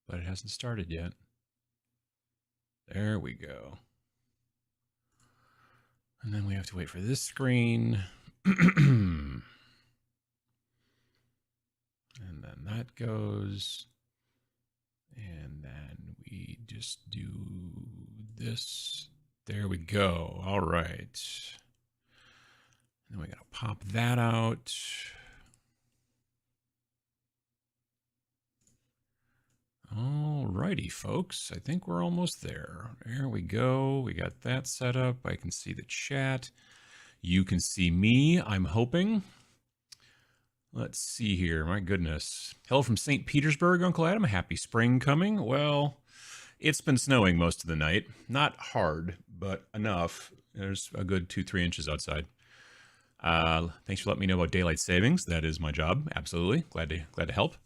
but it hasn't started yet. There we go. And then we have to wait for this screen. And then that goes. And then we just do this. There we go. All right. And then we got to pop that out. All righty, folks. I think we're almost there. There we go. We got that set up. I can see the chat. You can see me, I'm hoping. Let's see here. My goodness. Hello from St. Petersburg, Uncle Adam. Happy spring coming. Well, it's been snowing most of the night. Not hard, but enough. There's a good 2-3 inches outside. Thanks for letting me know about daylight savings. That is my job. Absolutely. Glad to help.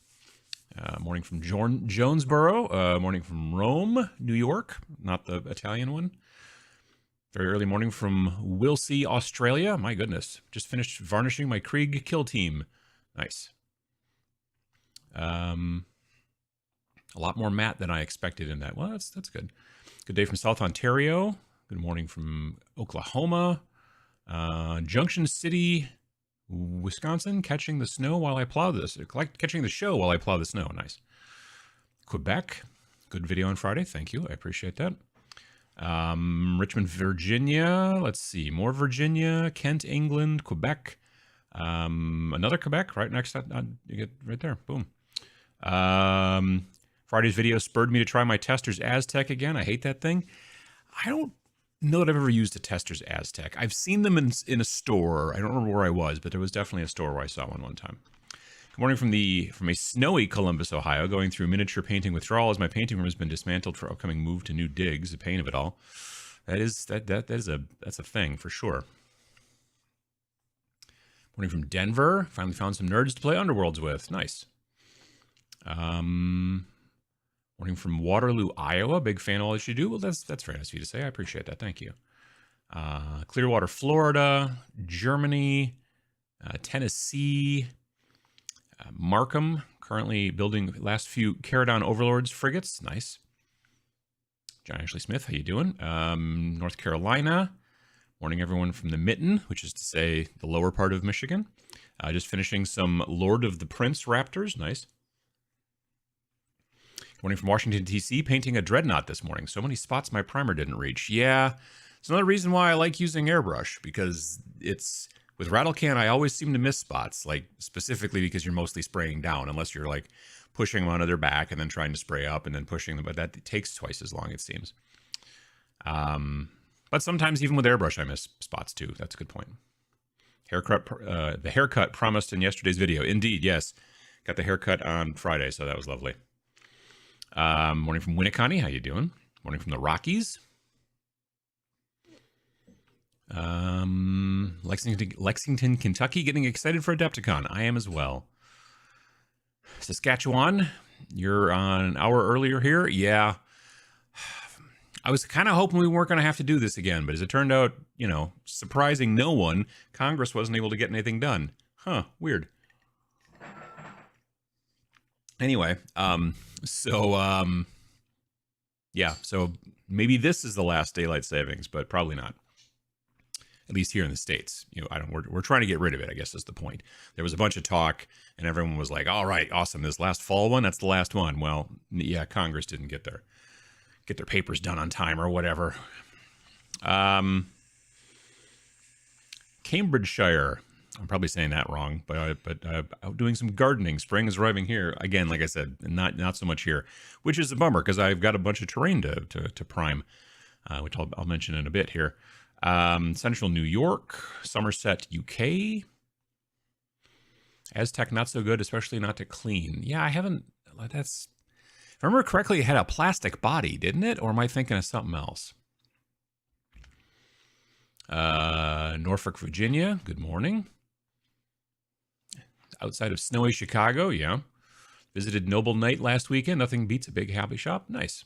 Morning from Jonesboro. Morning from Rome, New York. Not the Italian one. Very early morning from Wilsey, Australia. My goodness. Just finished varnishing my Krieg kill team. Nice. A lot more matte than I expected in that. Well, that's good. Good day from South Ontario. Good morning from Oklahoma. Junction City, Wisconsin, catching the snow while I plow this. Catching the show while I plow the snow. Nice. Quebec. Good video on Friday. Thank you. I appreciate that. Richmond, Virginia. Let's see. More Virginia. Kent, England. Quebec. Another Quebec right next to that. You get right there. Boom. Friday's video spurred me to try my Tester's Aztec again. I hate that thing. I don't know that I've ever used a Tester's Aztec. I've seen them in a store. I don't remember where I was, but there was definitely a store where I saw one time. Good morning from a snowy Columbus, Ohio, going through miniature painting withdrawal as my painting room has been dismantled for upcoming move to new digs. The pain of it all. That's a thing for sure. Morning from Denver. Finally found some nerds to play Underworlds with. Nice. Morning from Waterloo, Iowa. Big fan of all that you do. Well, that's very nice of you to say. I appreciate that. Thank you. Clearwater, Florida. Germany. Tennessee. Markham. Currently building last few Caradon Overlords frigates. Nice. John Ashley Smith, how you doing? North Carolina. Morning, everyone from the Mitten, which is to say the lower part of Michigan. Just finishing some Lord of the Prince Raptors. Nice. Morning from Washington, D.C. Painting a Dreadnought this morning. So many spots my primer didn't reach. Yeah, it's another reason why I like using Airbrush, because it's with rattlecan, I always seem to miss spots, like specifically because you're mostly spraying down, unless you're like pushing them onto their back and then trying to spray up and then pushing them. But that takes twice as long, it seems. But sometimes even with Airbrush, I miss spots too. That's a good point. The haircut promised in yesterday's video. Indeed, yes. Got the haircut on Friday, so that was lovely. Morning from Winneconne. How you doing? Morning from the Rockies. Lexington, Kentucky. Getting excited for Adepticon. I am as well. Saskatchewan. You're on an hour earlier here. Yeah. I was kind of hoping we weren't going to have to do this again, but as it turned out, surprising no one, Congress wasn't able to get anything done. Huh, weird. Anyway, yeah, so maybe this is the last daylight savings, but probably not. At least here in the States. We're trying to get rid of it, I guess is the point. There was a bunch of talk, and everyone was like, all right, awesome, this last fall one, that's the last one. Well, yeah, Congress didn't get their papers done on time or whatever. Cambridgeshire. I'm probably saying that wrong, but out doing some gardening. Spring is arriving here. Again, like I said, not so much here, which is a bummer because I've got a bunch of terrain to prime, which I'll mention in a bit here. Central New York, Somerset, UK. Aztec, not so good, especially not to clean. Yeah, I haven't, if I remember correctly, it had a plastic body, didn't it? Or am I thinking of something else? Norfolk, Virginia, good morning. Outside of snowy Chicago, yeah. Visited Noble Knight last weekend. Nothing beats a big hobby shop. Nice.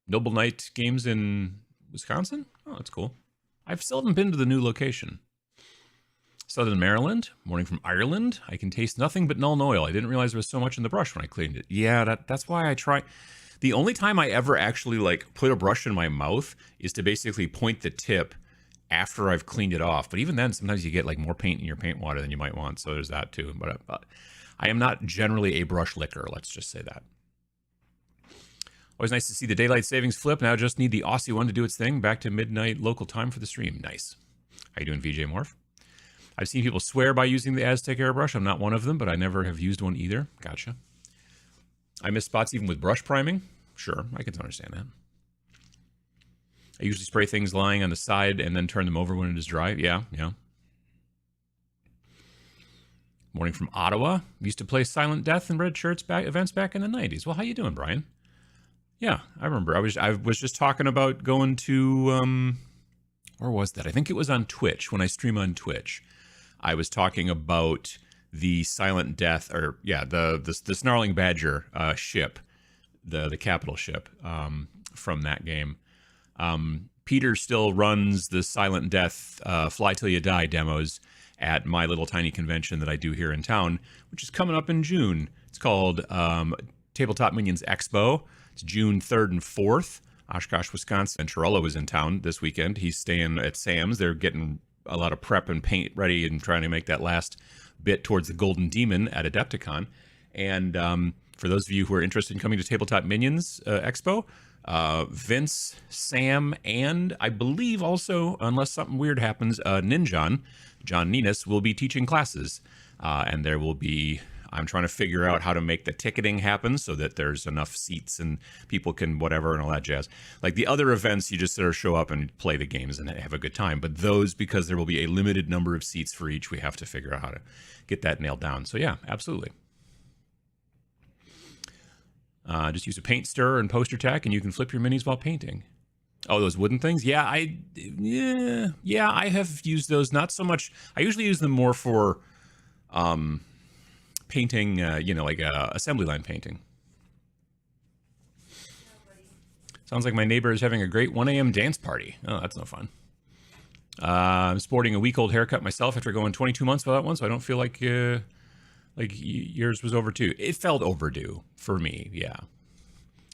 Noble Knight games in Wisconsin? Oh, that's cool. I've still haven't been to the new location. Southern Maryland. Morning from Ireland. I can taste nothing but Nuln Oil. I didn't realize there was so much in the brush when I cleaned it. Yeah, that's why I try. The only time I ever actually like put a brush in my mouth is to basically point the tip after I've cleaned it off. But even then, sometimes you get like more paint in your paint water than you might want. So there's that too. But I am not generally a brush licker. Let's just say that. Always nice to see the daylight savings flip. Now just need the Aussie one to do its thing. Back to midnight local time for the stream. Nice. How you doing, VJ Morph? I've seen people swear by using the Aztec airbrush. I'm not one of them, but I never have used one either. Gotcha. I miss spots even with brush priming. Sure, I can understand that. I usually spray things lying on the side and then turn them over when it is dry. Yeah. Morning from Ottawa. Used to play Silent Death and Red Shirts events back in the 90s. Well, how you doing, Brian? Yeah, I remember. I was just talking about going to where was that? I think it was on Twitch when I stream on Twitch. I was talking about the Silent Death, or yeah, the Snarling Badger ship, the capital ship from that game. Peter still runs the Silent Death Fly Till You Die demos at my little tiny convention that I do here in town, which is coming up in June. It's called Tabletop Minions Expo. It's June 3rd and 4th. Oshkosh, Wisconsin. And Chirolo was in town this weekend. He's staying at Sam's. They're getting a lot of prep and paint ready and trying to make that last bit towards the Golden Demon at Adepticon. And for those of you who are interested in coming to Tabletop Minions Expo, Vince, Sam, and I believe also, unless something weird happens, Ninjon, John Ninus, will be teaching classes. And there will be... I'm trying to figure out how to make the ticketing happen so that there's enough seats and people can whatever and all that jazz. Like the other events, you just sort of show up and play the games and have a good time. But those, because there will be a limited number of seats for each, we have to figure out how to get that nailed down. So yeah, absolutely. Just use a paint stirrer and poster tack and you can flip your minis while painting. Oh, those wooden things? Yeah, I have used those. Not so much. I usually use them more for... painting, like assembly line painting. Sounds like my neighbor is having a great 1 a.m. dance party. Oh, that's no fun. I'm sporting a week-old haircut myself after going 22 months without one, so I don't feel like yours was overdue. It felt overdue for me, yeah.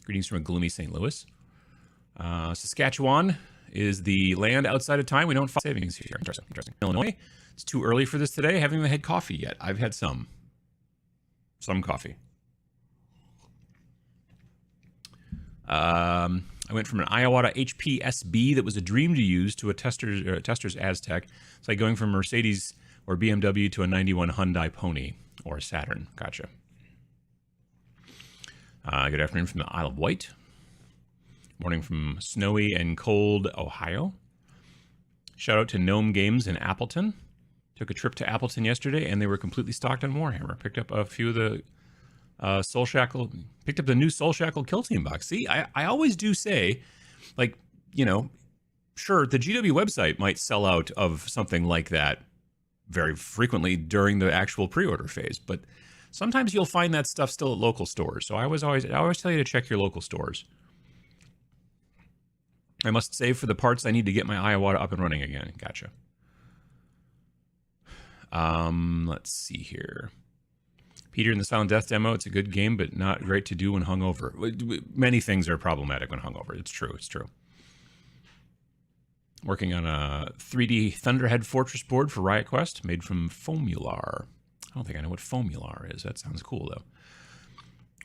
Greetings from a gloomy St. Louis. Saskatchewan is the land outside of time. We don't find savings here. Interesting. Illinois. It's too early for this today. I haven't even had coffee yet. I've had some coffee. I went from an Iowata HPSB that was a dream to use to a Tester's Aztec. It's like going from Mercedes or BMW to a 91 Hyundai Pony or a Saturn. Gotcha. Good afternoon from the Isle of Wight. Morning from snowy and cold Ohio. Shout out to Gnome Games in Appleton. Took a trip to Appleton yesterday, and they were completely stocked on Warhammer. Picked up a few of the Soul Shackle. Picked up the new Soul Shackle Kill Team box. See, I always do say, like, sure, the GW website might sell out of something like that very frequently during the actual pre-order phase, but sometimes you'll find that stuff still at local stores. So I always tell you to check your local stores. I must save for the parts I need to get my Iowata up and running again. Gotcha. Let's see here. Peter in the Silent Death demo. It's a good game, but not great to do when hungover. Many things are problematic when hungover. It's true. Working on a 3D Thunderhead Fortress board for Riot Quest, made from Foamular. I don't think I know what Foamular is. That sounds cool, though.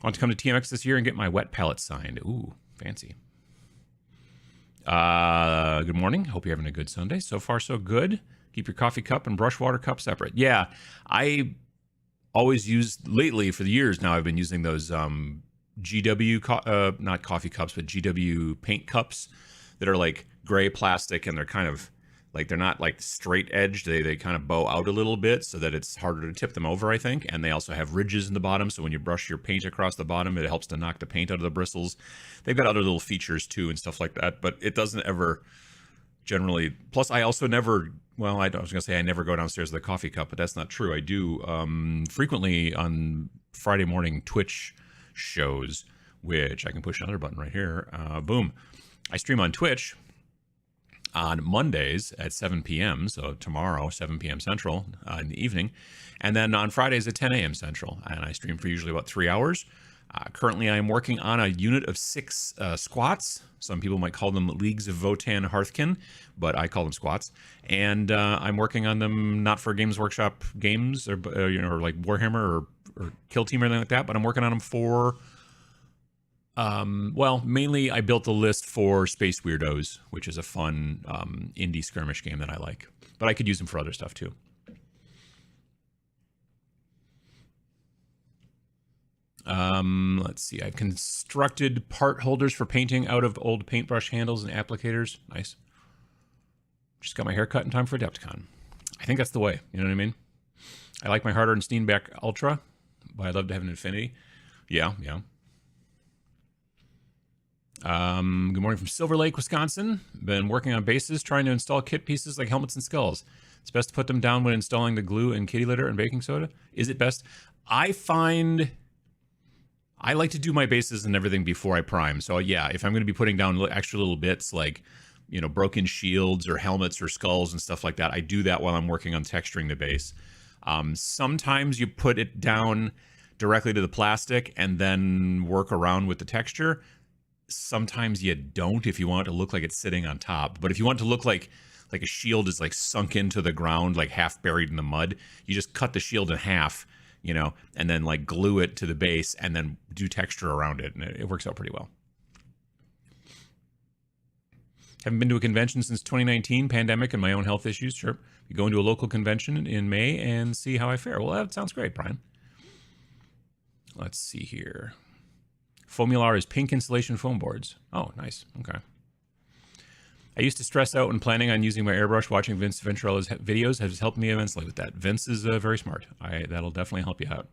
I want to come to TMX this year and get my wet palette signed. Ooh, fancy. Good morning. Hope you're having a good Sunday. So far, so good. Keep your coffee cup and brush water cup separate. Yeah, I always used, lately for the years now, I've been using those GW, not coffee cups, but GW paint cups that are like gray plastic, and they're kind of like, they're not like straight edged. They kind of bow out a little bit so that it's harder to tip them over, I think. And they also have ridges in the bottom, so when you brush your paint across the bottom, it helps to knock the paint out of the bristles. They've got other little features too and stuff like that, but it doesn't ever generally. Plus, I also never, well, I was gonna say I never go downstairs with a coffee cup, but that's not true. I do frequently on Friday morning Twitch shows, which I can push another button right here. Boom. I stream on Twitch. on Mondays at 7 p.m. So tomorrow, 7 p.m. Central in the evening. And then on Fridays at 10 a.m. Central. And I stream for usually about 3 hours. Currently, I am working on a unit of 6 squats. Some people might call them Leagues of Votan Hearthkin, but I call them squats. And I'm working on them not for Games Workshop games or or like Warhammer or Kill Team or anything like that, but I'm working on them for, well, mainly I built the list for Space Weirdos, which is a fun indie skirmish game that I like. But I could use them for other stuff too. Let's see. I've constructed part holders for painting out of old paintbrush handles and applicators. Nice. Just got my hair cut in time for Adepticon. I think that's the way. You know what I mean? I like my Harder Steenbeck Ultra, but I'd love to have an Infinity. Yeah. Good morning from Silver Lake, Wisconsin. Been working on bases, trying to install kit pieces like helmets and skulls. It's best to put them down when installing the glue and kitty litter and baking soda. Is it best? I find I like to do my bases and everything before I prime. So yeah, if I'm going to be putting down extra little bits like, you know, broken shields or helmets or skulls and stuff like that, I do that while I'm working on texturing the base. Sometimes you put it down directly to the plastic and then work around with the texture. Sometimes you don't if you want it to look like it's sitting on top. But if you want it to look like a shield is like sunk into the ground, like half buried in the mud, you just cut the shield in half, you know, and then like glue it to the base and then do texture around it. And it works out pretty well. Haven't been to a convention since 2019, pandemic and my own health issues. Sure. You go into a local convention in May and see how I fare. Well, that sounds great, Brian. Let's see here. Foamular is pink insulation foam boards. Oh, nice. Okay. I used to stress out when planning on using my airbrush. Watching Vince Venturella's videos has helped me immensely with that. Vince is very smart. That'll definitely help you out.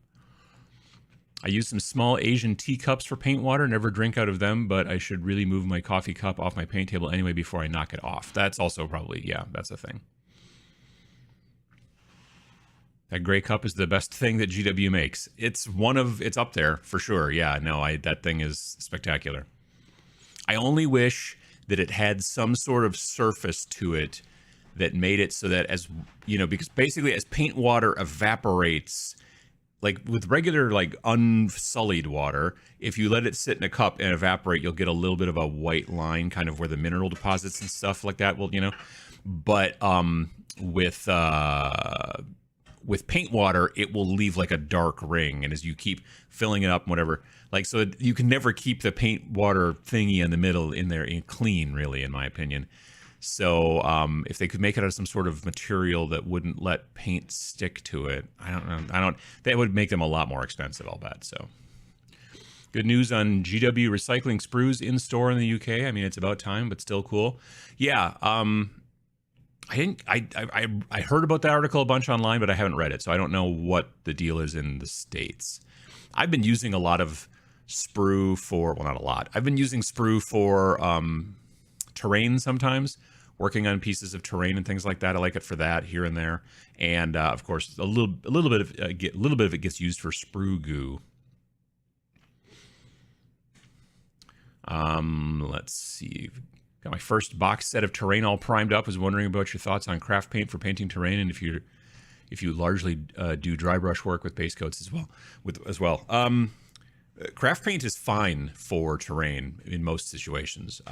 I use some small Asian teacups for paint water. Never drink out of them, but I should really move my coffee cup off my paint table anyway before I knock it off. That's also probably, yeah, that's a thing. That gray cup is the best thing that GW makes. It's up there for sure. Yeah, no, that thing is spectacular. I only wish that it had some sort of surface to it that made it so that, as you know, because basically as paint water evaporates, like with regular like unsullied water, if you let it sit in a cup and evaporate, you'll get a little bit of a white line kind of where the mineral deposits and stuff like that will, you know. But with paint water, it will leave like a dark ring, and as you keep filling it up and whatever, like, so you can never keep the paint water thingy in the middle in there clean, really, in my opinion. So if they could make it out of some sort of material that wouldn't let paint stick to it, that would make them a lot more expensive, I'll bet. So good news on GW recycling sprues in store in the UK. I mean, it's about time, but still cool. Yeah. I heard about that article a bunch online, but I haven't read it, so I don't know what the deal is in the States. I've been using a lot of sprue for, well, not a lot. I've been using sprue for terrain sometimes, working on pieces of terrain and things like that. I like it for that here and there, and of course, a little bit of it gets used for sprue goo. Let's see. Got my first box set of terrain all primed up. Was wondering about your thoughts on craft paint for painting terrain, and if you largely do dry brush work with base coats as well. Craft paint is fine for terrain in most situations.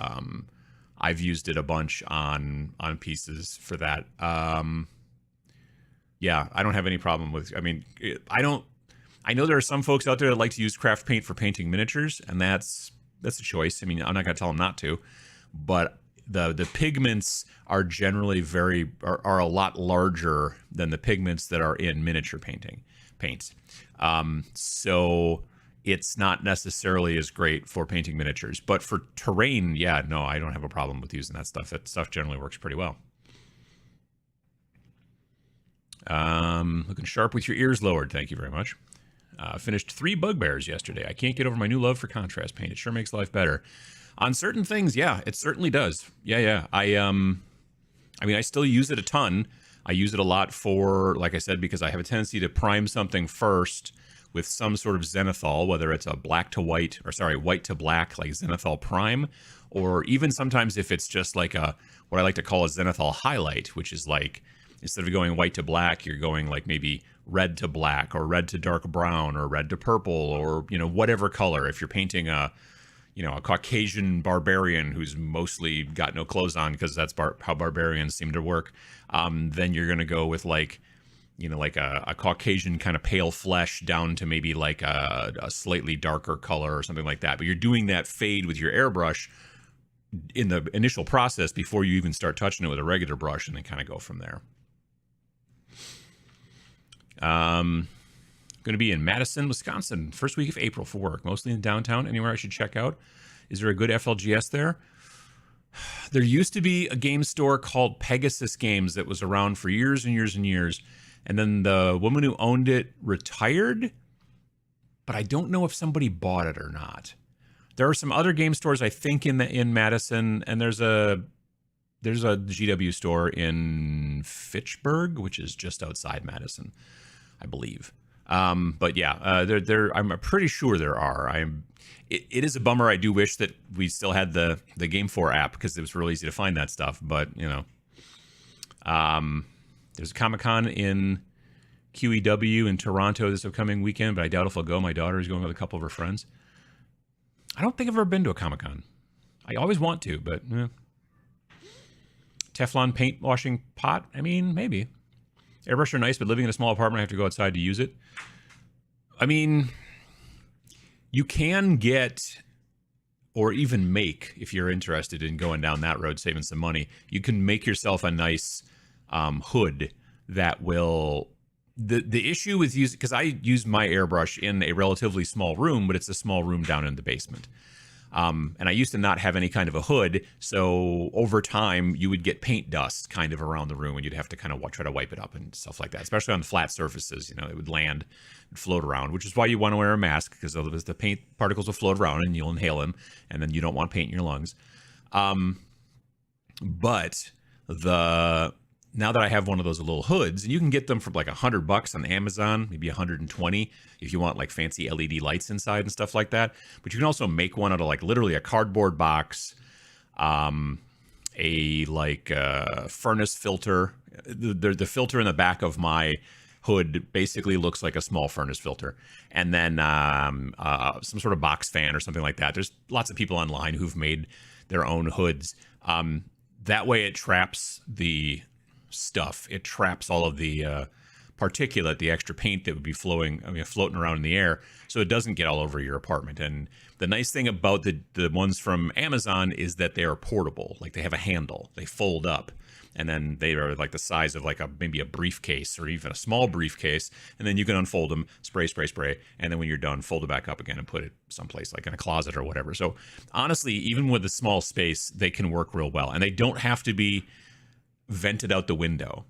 I've used it a bunch on pieces for that. Yeah, I don't have any problem with. I mean, I know there are some folks out there that like to use craft paint for painting miniatures, and that's a choice. I mean, I'm not going to tell them not to. But the pigments are generally are a lot larger than the pigments that are in miniature paints. So it's not necessarily as great for painting miniatures. But for terrain, yeah, no, I don't have a problem with using that stuff. That stuff generally works pretty well. Looking sharp with your ears lowered. Thank you very much. Finished 3 bugbears yesterday. I can't get over my new love for contrast paint. It sure makes life better. On certain things, yeah, it certainly does. Yeah. I mean, I still use it a ton. I use it a lot for, like I said, because I have a tendency to prime something first with some sort of zenithal, whether it's a black to white, or sorry, white to black, like zenithal prime, or even sometimes if it's just like a, what I like to call a zenithal highlight, which is like, instead of going white to black, you're going like maybe red to black, or red to dark brown, or red to purple, or, you know, whatever color. If you're painting a, you know, a Caucasian barbarian who's mostly got no clothes on, because that's how barbarians seem to work, then you're going to go with like, you know, like a Caucasian kind of pale flesh down to maybe like a slightly darker color or something like that. But you're doing that fade with your airbrush in the initial process before you even start touching it with a regular brush, and then kind of go from there. Going to be in Madison, Wisconsin, first week of April for work, mostly in downtown. Anywhere I should check out? Is there a good FLGS there? There used to be a game store called Pegasus Games that was around for years and years and years. And then the woman who owned it retired, but I don't know if somebody bought it or not. There are some other game stores, I think, in Madison, and there's a GW store in Fitchburg, which is just outside Madison, I believe. But yeah, I'm pretty sure there are. It is a bummer. I do wish that we still had the Game 4 app, because it was really easy to find that stuff. But you know, there's a Comic-Con in QEW in Toronto this upcoming weekend, but I doubt if I'll go. My daughter is going with a couple of her friends. I don't think I've ever been to a Comic-Con. I always want to, but Teflon paint washing pot. I mean, maybe. Airbrush are nice, but living in a small apartment, I have to go outside to use it. I mean, you can get, or even make, if you're interested in going down that road, saving some money, you can make yourself a nice hood that will... The issue with using, because I use my airbrush in a relatively small room, but it's a small room down in the basement. And I used to not have any kind of a hood, so over time you would get paint dust kind of around the room, and you'd have to kind of try to wipe it up and stuff like that, especially on flat surfaces. You know, it would land and float around, which is why you want to wear a mask, because otherwise the paint particles will float around and you'll inhale them, and then you don't want paint in your lungs. But now that I have one of those little hoods, and you can get them for like $100 on Amazon, maybe 120 if you want like fancy LED lights inside and stuff like that. But you can also make one out of like literally a cardboard box, a furnace filter. The filter in the back of my hood basically looks like a small furnace filter, and then some sort of box fan or something like that. There's lots of people online who've made their own hoods. That way it traps the stuff. It traps all of the particulate, the extra paint that would be floating around in the air, so it doesn't get all over your apartment. And the nice thing about the ones from Amazon is that they are portable. Like, they have a handle, they fold up, and then they are like the size of like maybe a briefcase, or even a small briefcase, and then you can unfold them, spray, and then when you're done, fold it back up again and put it someplace like in a closet or whatever. So honestly, even with a small space, they can work real well, and they don't have to be vented out the window.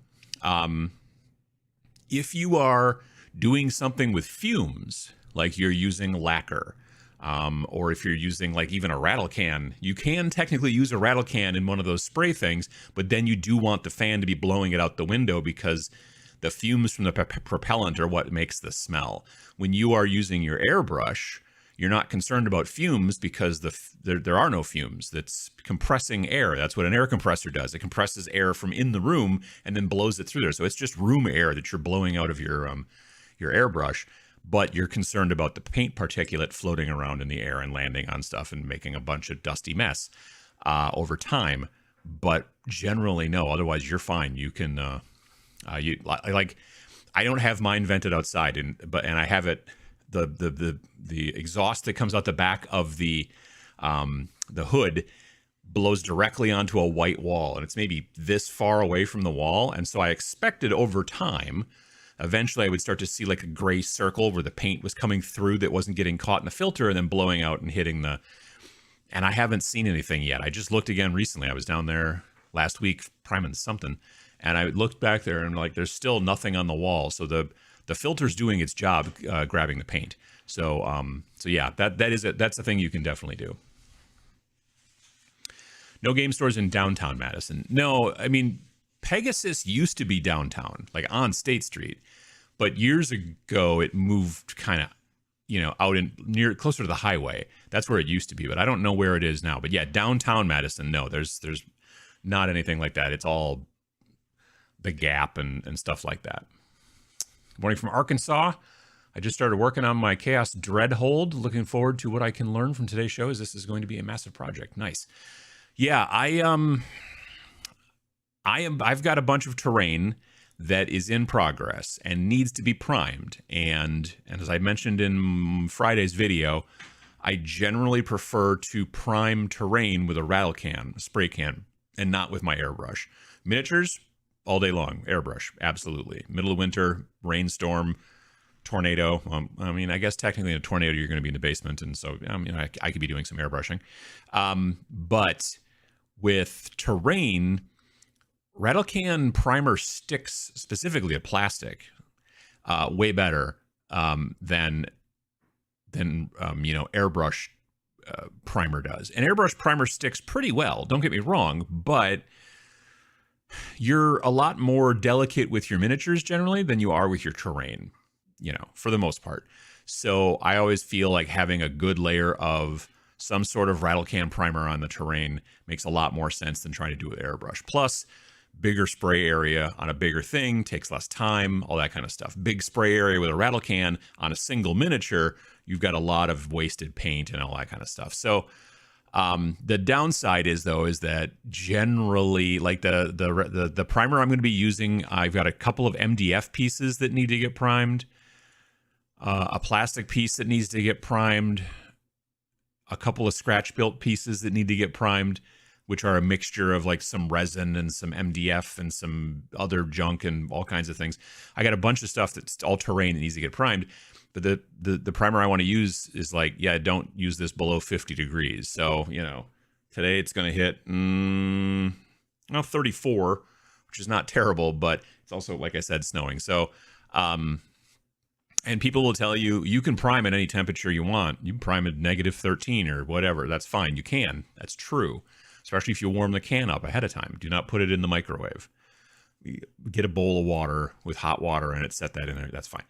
If you are doing something with fumes, like you're using lacquer, or if you're using like even a rattle can, you can technically use a rattle can in one of those spray things, but then you do want the fan to be blowing it out the window, because the fumes from the propellant are what makes the smell. When you are using your airbrush, you're not concerned about fumes, because there are no fumes. That's compressing air. That's what an air compressor does. It compresses air from in the room and then blows it through there. So it's just room air that you're blowing out of your airbrush. But you're concerned about the paint particulate floating around in the air and landing on stuff and making a bunch of dusty mess over time. But generally, no. Otherwise, you're fine. You can I don't have mine vented outside, and I have it. The exhaust that comes out the back of the hood blows directly onto a white wall, and it's maybe this far away from the wall. And so I expected over time, eventually I would start to see like a gray circle where the paint was coming through that wasn't getting caught in the filter and then blowing out and hitting and I haven't seen anything yet. I just looked again recently. I was down there last week priming something, and I looked back there and like, there's still nothing on the wall. So the filter's doing its job, grabbing the paint. So yeah, that's a thing you can definitely do. No game stores in downtown Madison. No, I mean, Pegasus used to be downtown, like on State Street, but years ago it moved kind of you know, out in near closer to the highway. That's where it used to be, but I don't know where it is now. But yeah, downtown Madison, no, there's not anything like that. It's all the Gap and stuff like that. Morning from Arkansas. I just started working on my Chaos Dreadhold. Looking forward to what I can learn from today's show, as this is going to be a massive project. Nice. Yeah, I've got a bunch of terrain that is in progress and needs to be primed. And as I mentioned in Friday's video, I generally prefer to prime terrain with a rattle can, a spray can, and not with my airbrush. Miniatures, all day long. Airbrush, absolutely. Middle of winter, rainstorm, tornado. I mean, I guess technically in a tornado, you're going to be in the basement. And so, I could be doing some airbrushing. But with terrain, rattlecan primer sticks, specifically a plastic, way better than airbrush primer does. And airbrush primer sticks pretty well, don't get me wrong, but you're a lot more delicate with your miniatures generally than you are with your terrain, for the most part. So I always feel like having a good layer of some sort of rattlecan primer on the terrain makes a lot more sense than trying to do it with airbrush. Plus, bigger spray area on a bigger thing takes less time, all that kind of stuff. Big spray area with a rattle can on a single miniature, you've got a lot of wasted paint and all that kind of stuff. So the downside is that generally, like the primer I'm going to be using, I've got a couple of MDF pieces that need to get primed, a plastic piece that needs to get primed, a couple of scratch built pieces that need to get primed, which are a mixture of like some resin and some MDF and some other junk and all kinds of things. I got a bunch of stuff that's all terrain that needs to get primed, but the primer I want to use is like, yeah, don't use this below 50 degrees. So, today it's going to hit 34, which is not terrible, but it's also, like I said, snowing. So, and people will tell you, you can prime at any temperature you want. You can prime at -13 or whatever. That's fine. You can. That's true. Especially if you warm the can up ahead of time. Do not put it in the microwave. Get a bowl of water with hot water in it, set that in there. That's fine.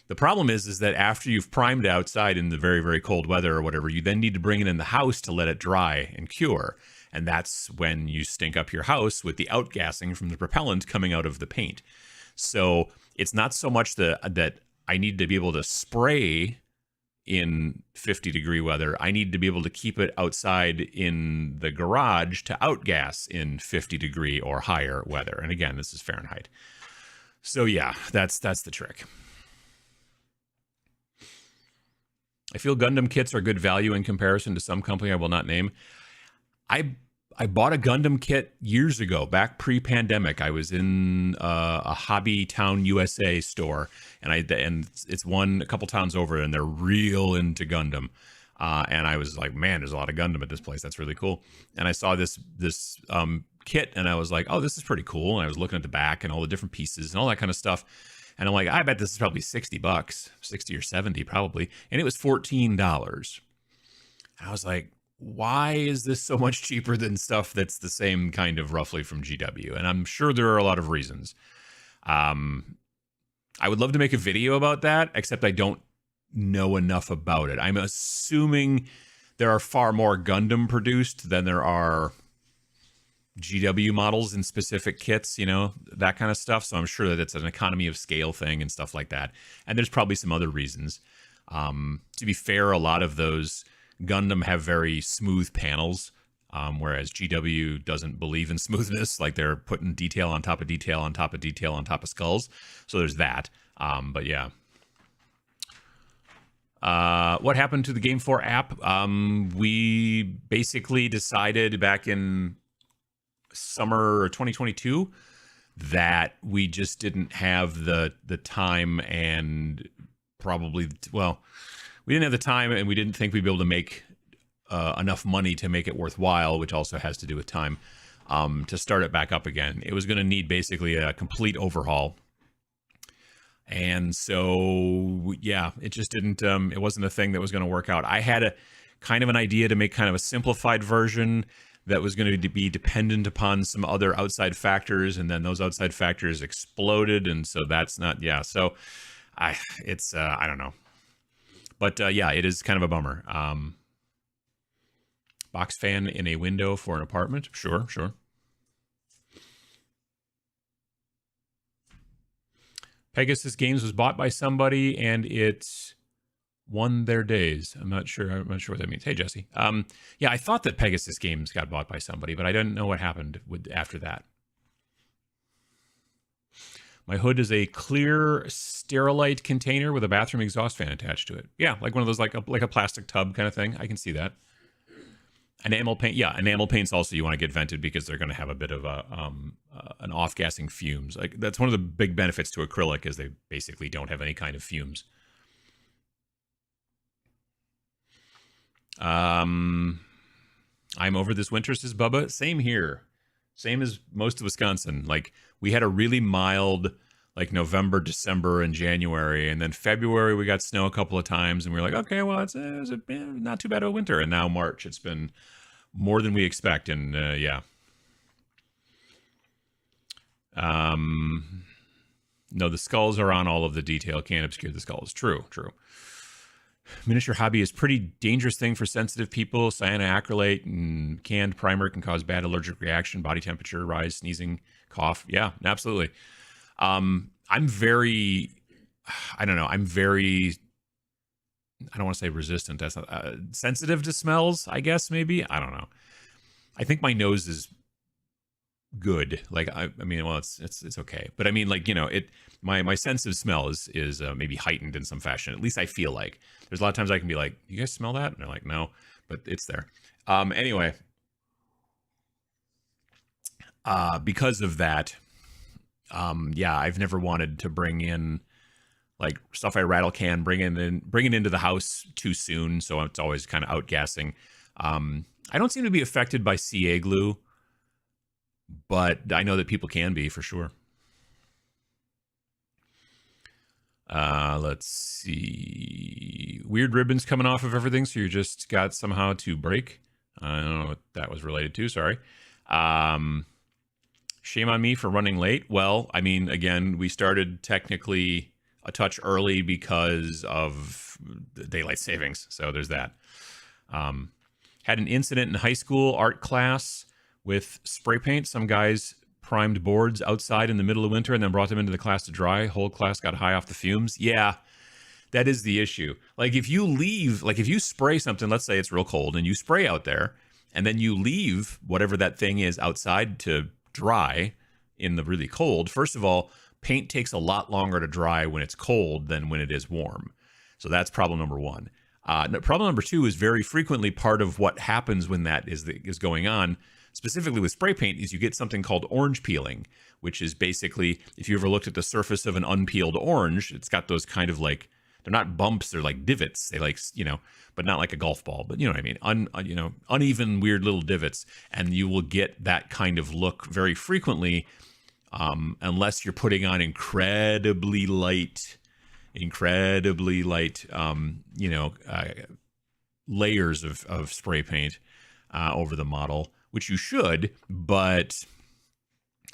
The problem is that after you've primed outside in the very, very cold weather or whatever, you then need to bring it in the house to let it dry and cure. And that's when you stink up your house with the outgassing from the propellant coming out of the paint. So it's not so much that I need to be able to spray in 50-degree weather. I need to be able to keep it outside in the garage to outgas in 50-degree or higher weather. And again, this is Fahrenheit. So yeah, that's the trick. I feel Gundam kits are good value in comparison to some company I will not name. I bought a Gundam kit years ago, back pre-pandemic. I was in a Hobby Town USA store, and it's one a couple towns over, and they're real into Gundam. And I was like, man, there's a lot of Gundam at this place. That's really cool. And I saw this kit, and I was like, oh, this is pretty cool. And I was looking at the back and all the different pieces and all that kind of stuff. And I'm like, I bet this is probably $60, 60 or 70 probably. And it was $14. And I was like, why is this so much cheaper than stuff that's the same kind of roughly from GW? And I'm sure there are a lot of reasons. I would love to make a video about that, except I don't know enough about it. I'm assuming there are far more Gundam produced than there are GW models in specific kits, that kind of stuff. So I'm sure that it's an economy of scale thing and stuff like that. And there's probably some other reasons. To be fair, a lot of those Gundam have very smooth panels, whereas GW doesn't believe in smoothness. Like they're putting detail on top of detail on top of detail on top of skulls. So there's that. But yeah. What happened to the Game 4 app? We basically decided back in summer 2022 that we just didn't have the time and probably, we didn't have the time and we didn't think we'd be able to make enough money to make it worthwhile, which also has to do with time, to start it back up again. It was going to need basically a complete overhaul. And so, yeah, it just didn't, it wasn't a thing that was going to work out. I had a kind of an idea to make kind of a simplified version that was going to be dependent upon some other outside factors, and then those outside factors exploded, and so that's not, yeah. So, I don't know. But yeah, it is kind of a bummer. Box fan in a window for an apartment? Sure, sure. Pegasus Games was bought by somebody and it won their days. I'm not sure what that means. Hey, Jesse. Yeah, I thought that Pegasus Games got bought by somebody, but I didn't know what happened after that. My hood is a clear Sterilite container with a bathroom exhaust fan attached to it. Yeah, like one of those like a plastic tub kind of thing. I can see that. Enamel paint, yeah. Enamel paints also you want to get vented because they're going to have a bit of an off-gassing fumes. Like that's one of the big benefits to acrylic is they basically don't have any kind of fumes. I'm over this winter, says Bubba. Same here. Same as most of Wisconsin. Like we had a really mild like November, December, and January, and then February we got snow a couple of times, and we were like, okay, well it's not too bad of a winter. And now March, it's been more than we expect, and yeah. No, the skulls are on all of the detail. Can't obscure the skulls. True, true. Miniature hobby is pretty dangerous thing for sensitive people. Cyanoacrylate and canned primer can cause bad allergic reaction, body temperature rise, sneezing, cough. Yeah, absolutely. I'm very, I don't know. I'm very, I don't want to say resistant. That's not sensitive to smells, I guess, maybe. I don't know. I think my nose is good. Like, I mean, well, it's okay. But I mean, like, you know, my sense of smell is maybe heightened in some fashion. At least I feel like there's a lot of times I can be like, you guys smell that? And they're like, no, but it's there. Anyway, because of that, yeah, I've never wanted to bring in like stuff I rattle can, bring it into the house too soon. So it's always kind of outgassing. I don't seem to be affected by CA glue, but I know that people can be for sure. Let's see. Weird ribbons coming off of everything, so you just got somehow to break. I don't know what that was related to. Sorry. Shame on me for running late. Well, I mean, again, we started technically a touch early because of the daylight savings. So there's that. Had an incident in high school art class with spray paint. Some guys primed boards outside in the middle of winter and then brought them into the class to dry. Whole class got high off the fumes. Yeah, that is the issue. Like if you leave, like if you spray something, let's say it's real cold and you spray out there and then you leave whatever that thing is outside to dry in the really cold. First of all, paint takes a lot longer to dry when it's cold than when it is warm. So that's problem number one. Problem number two is very frequently part of what happens when that is going on, specifically with spray paint, is you get something called orange peeling, which is basically, if you ever looked at the surface of an unpeeled orange, it's got those kind of like, they're not bumps, they're like divots. They like, you know, but not like a golf ball, but you know what I mean? You know, uneven, weird little divots. And you will get that kind of look very frequently, unless you're putting on incredibly light, you know, layers of spray paint over the model, which you should, but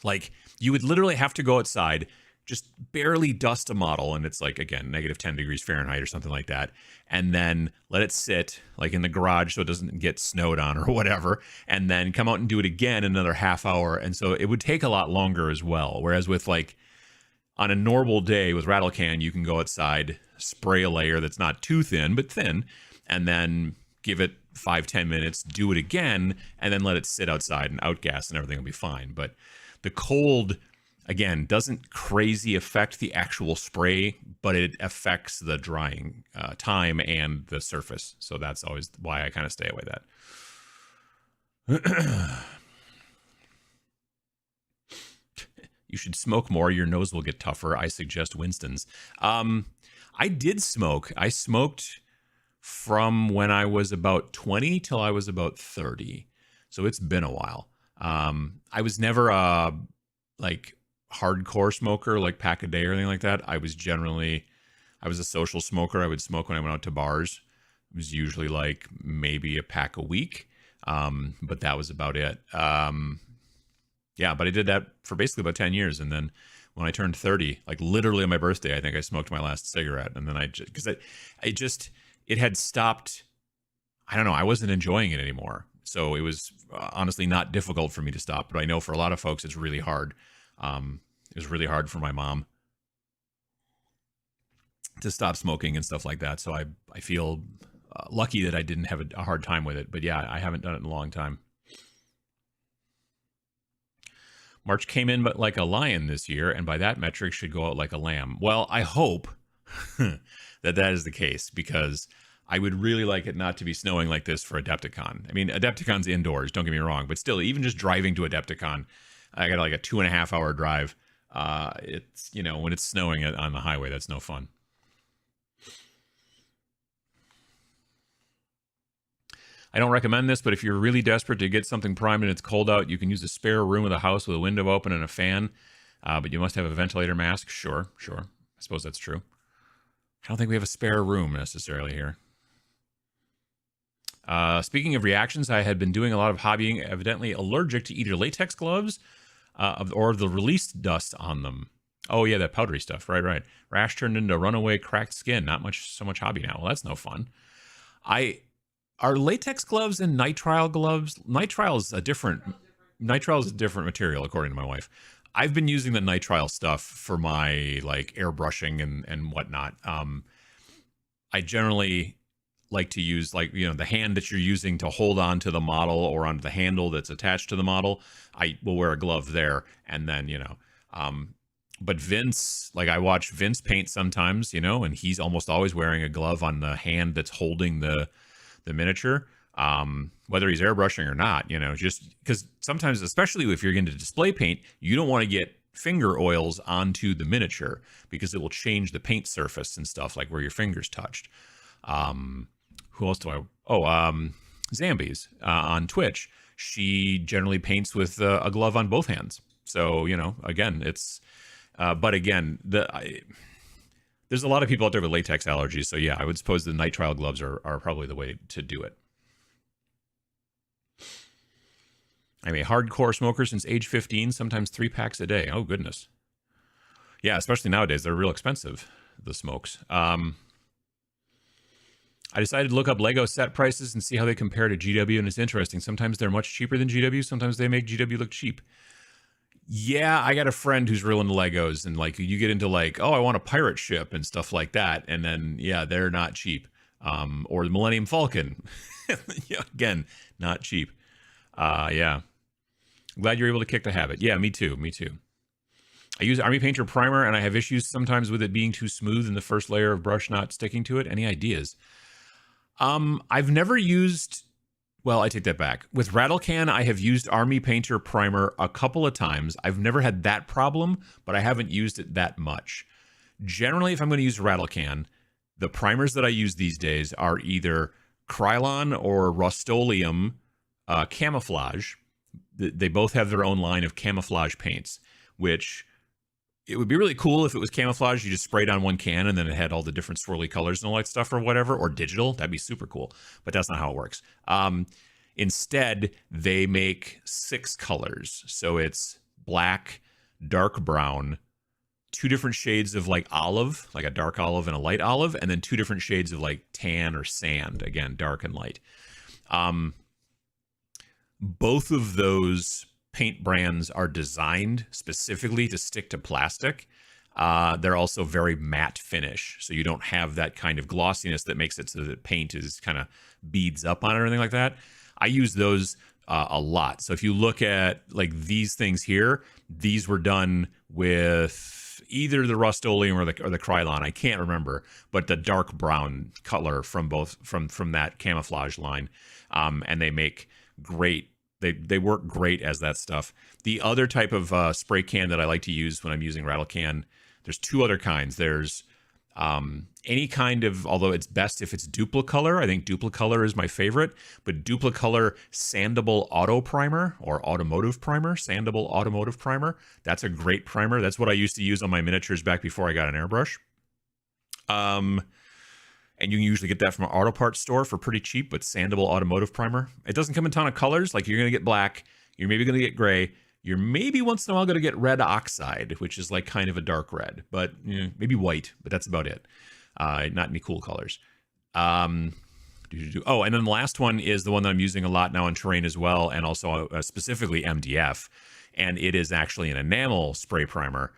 like you would literally have to go outside, just barely dust a model, and it's like, again, -10 degrees Fahrenheit or something like that, and then let it sit like in the garage so it doesn't get snowed on or whatever, and then come out and do it again in another half hour. And so it would take a lot longer as well. Whereas with like on a normal day with rattlecan, you can go outside, spray a layer that's not too thin, but thin, and then give it 5-10 minutes, do it again, and then let it sit outside and outgas and everything will be fine. But the cold, again, doesn't crazy affect the actual spray, but it affects the drying time and the surface. So that's always why I kind of stay away that. You should smoke more. Your nose will get tougher. I suggest Winston's. I did smoke. I smoked from when I was about 20 till I was about 30. So it's been a while. I was never a like hardcore smoker, like pack a day or anything like that. I was a social smoker. I would smoke when I went out to bars. It was usually like maybe a pack a week. But that was about it. Yeah, but I did that for basically about 10 years. And then when I turned 30, like literally on my birthday, I think I smoked my last cigarette. And then it had stopped. I don't know. I wasn't enjoying it anymore. So it was honestly not difficult for me to stop. But I know for a lot of folks, it's really hard. It was really hard for my mom to stop smoking and stuff like that. So I feel lucky that I didn't have a hard time with it. But yeah, I haven't done it in a long time. March came in but like a lion this year, and by that metric should go out like a lamb. Well, I hope that is the case, because I would really like it not to be snowing like this for Adepticon. I mean, Adepticon's indoors, don't get me wrong, but still, even just driving to Adepticon, I got like a 2.5 hour drive. It's, you know, when it's snowing on the highway, that's no fun. I don't recommend this, but if you're really desperate to get something primed and it's cold out, you can use a spare room of the house with a window open and a fan, but you must have a ventilator mask. Sure. I suppose that's true. I don't think we have a spare room necessarily here. Speaking of reactions, I had been doing a lot of hobbying, evidently allergic to either latex gloves or the released dust on them. Oh, yeah, that powdery stuff. Right. Rash turned into runaway cracked skin. Not so much hobby now. Well, that's no fun. Are latex gloves and nitrile gloves? Nitrile is a different material, according to my wife. I've been using the nitrile stuff for my like airbrushing and whatnot. I generally like to use, like, you know, the hand that you're using to hold on to the model or onto the handle that's attached to the model. I will wear a glove there, and then, you know, but Vince, like, I watch Vince paint sometimes, you know, and he's almost always wearing a glove on the hand that's holding the miniature, whether he's airbrushing or not, you know, just because sometimes, especially if you're getting to display paint, you don't want to get finger oils onto the miniature because it will change the paint surface and stuff, like where your fingers touched. Who else do Zambies on Twitch. She generally paints with a glove on both hands. So, you know, again, it's, but again, there's a lot of people out there with latex allergies. So yeah, I would suppose the nitrile gloves are probably the way to do it. I'm a hardcore smoker since age 15, sometimes 3 packs a day. Oh, goodness. Yeah, especially nowadays. They're real expensive, the smokes. I decided to look up Lego set prices and see how they compare to GW, and it's interesting. Sometimes they're much cheaper than GW. Sometimes they make GW look cheap. Yeah, I got a friend who's real into Legos, and like you get into like, oh, I want a pirate ship and stuff like that, and then yeah, they're not cheap. Or the Millennium Falcon, yeah, again, not cheap. Yeah, I'm glad you're able to kick the habit. Yeah, me too. I use Army Painter primer, and I have issues sometimes with it being too smooth and the first layer of brush not sticking to it. Any ideas? I've never used. Well, I take that back. With Rattlecan, I have used Army Painter primer a couple of times. I've never had that problem, but I haven't used it that much. Generally, if I'm going to use Rattlecan, the primers that I use these days are either Krylon or Rust-Oleum camouflage. They both have their own line of camouflage paints, which it would be really cool if it was camouflage. You just sprayed on one can and then it had all the different swirly colors and all that stuff or whatever, or digital. That'd be super cool, but that's not how it works. Instead, they make 6 colors. So it's black, dark brown, 2 different shades of like olive, like a dark olive and a light olive, and then 2 different shades of like tan or sand, again, dark and light. Both of those paint brands are designed specifically to stick to plastic. They're also very matte finish, so you don't have that kind of glossiness that makes it so that paint is kind of beads up on it or anything like that. I use those a lot. So if you look at like these things here, these were done with either the Rust-Oleum or the Krylon. I can't remember, but the dark brown color from that camouflage line, and they make great. They work great as that stuff. The other type of spray can that I like to use when I'm using Rattlecan, there's 2 other kinds. There's any kind of, although it's best if it's Duplicolor. I think Duplicolor is my favorite, but Duplicolor Sandable Auto Primer or Automotive Primer, Sandable Automotive Primer. That's a great primer. That's what I used to use on my miniatures back before I got an airbrush. And you can usually get that from an auto parts store for pretty cheap, but Sandable Automotive Primer. It doesn't come in a ton of colors. Like, you're going to get black. You're maybe going to get gray. You're maybe once in a while going to get red oxide, which is like kind of a dark red. But maybe white, but that's about it. Not any cool colors. Um, oh, and then the last one is the one that I'm using a lot now in terrain as well, and also specifically MDF. And it is actually an enamel spray primer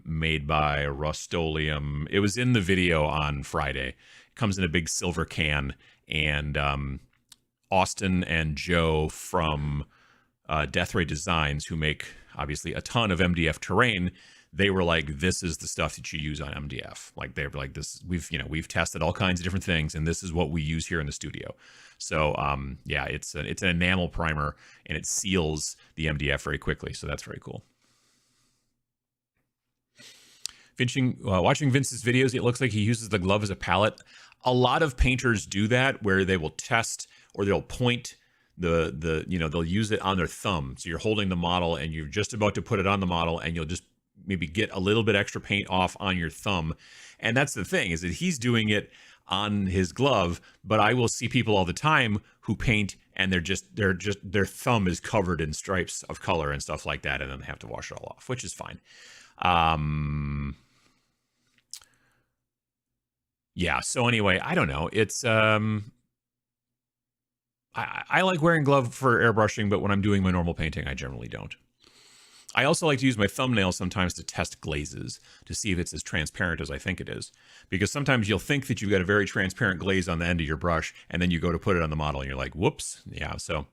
made by Rust-Oleum. It was in the video on Friday. It comes in a big silver can, and Austin and Joe from Death Ray Designs, who make obviously a ton of MDF terrain, they were like, this is the stuff that you use on MDF. Like they were like, this, we've tested all kinds of different things, and this is what we use here in the studio. So yeah, it's an enamel primer, and it seals the MDF very quickly. So that's very cool. Watching Vince's videos, it looks like he uses the glove as a palette. A lot of painters do that, where they will test or they'll point they'll use it on their thumb. So you're holding the model and you're just about to put it on the model, and you'll just maybe get a little bit extra paint off on your thumb. And that's the thing, is that he's doing it on his glove, but I will see people all the time who paint and their thumb is covered in stripes of color and stuff like that, and then they have to wash it all off, which is fine. Yeah, so anyway, I don't know. It's I like wearing glove for airbrushing, but when I'm doing my normal painting, I generally don't. I also like to use my thumbnail sometimes to test glazes, to see if it's as transparent as I think it is. Because sometimes you'll think that you've got a very transparent glaze on the end of your brush, and then you go to put it on the model, and you're like, whoops. Yeah, so.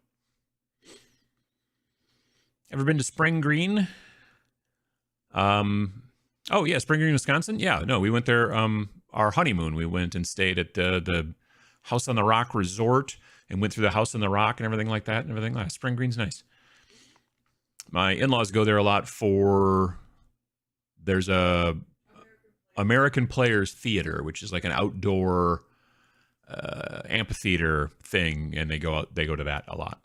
Ever been to Spring Green? Oh, yeah, Spring Green, Wisconsin? Yeah, no, we went there, our honeymoon. We went and stayed at the House on the Rock Resort, and went through the House on the Rock and everything like that, and everything like that. Spring Green's nice. My in-laws go there a lot there's a American Players Theater, which is like an outdoor amphitheater thing, and they go to that a lot.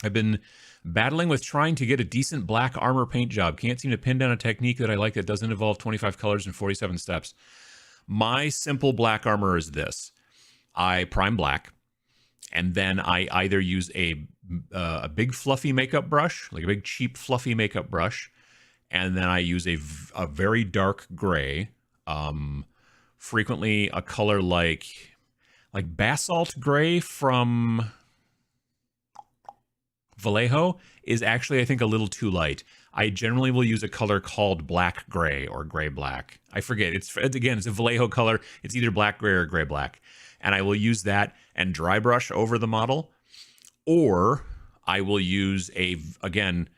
I've been battling with trying to get a decent black armor paint job. Can't seem to pin down a technique that I like that doesn't involve 25 colors and 47 steps. My simple black armor is this. I prime black, and then I either use a big fluffy makeup brush, like a big cheap fluffy makeup brush, and then I use a very dark gray, frequently a color like basalt gray from Vallejo is actually, I think, a little too light. I generally will use a color called black gray or gray black. I forget. It's a Vallejo color. It's either black gray or gray black. And I will use that and dry brush over the model. Or I will use again,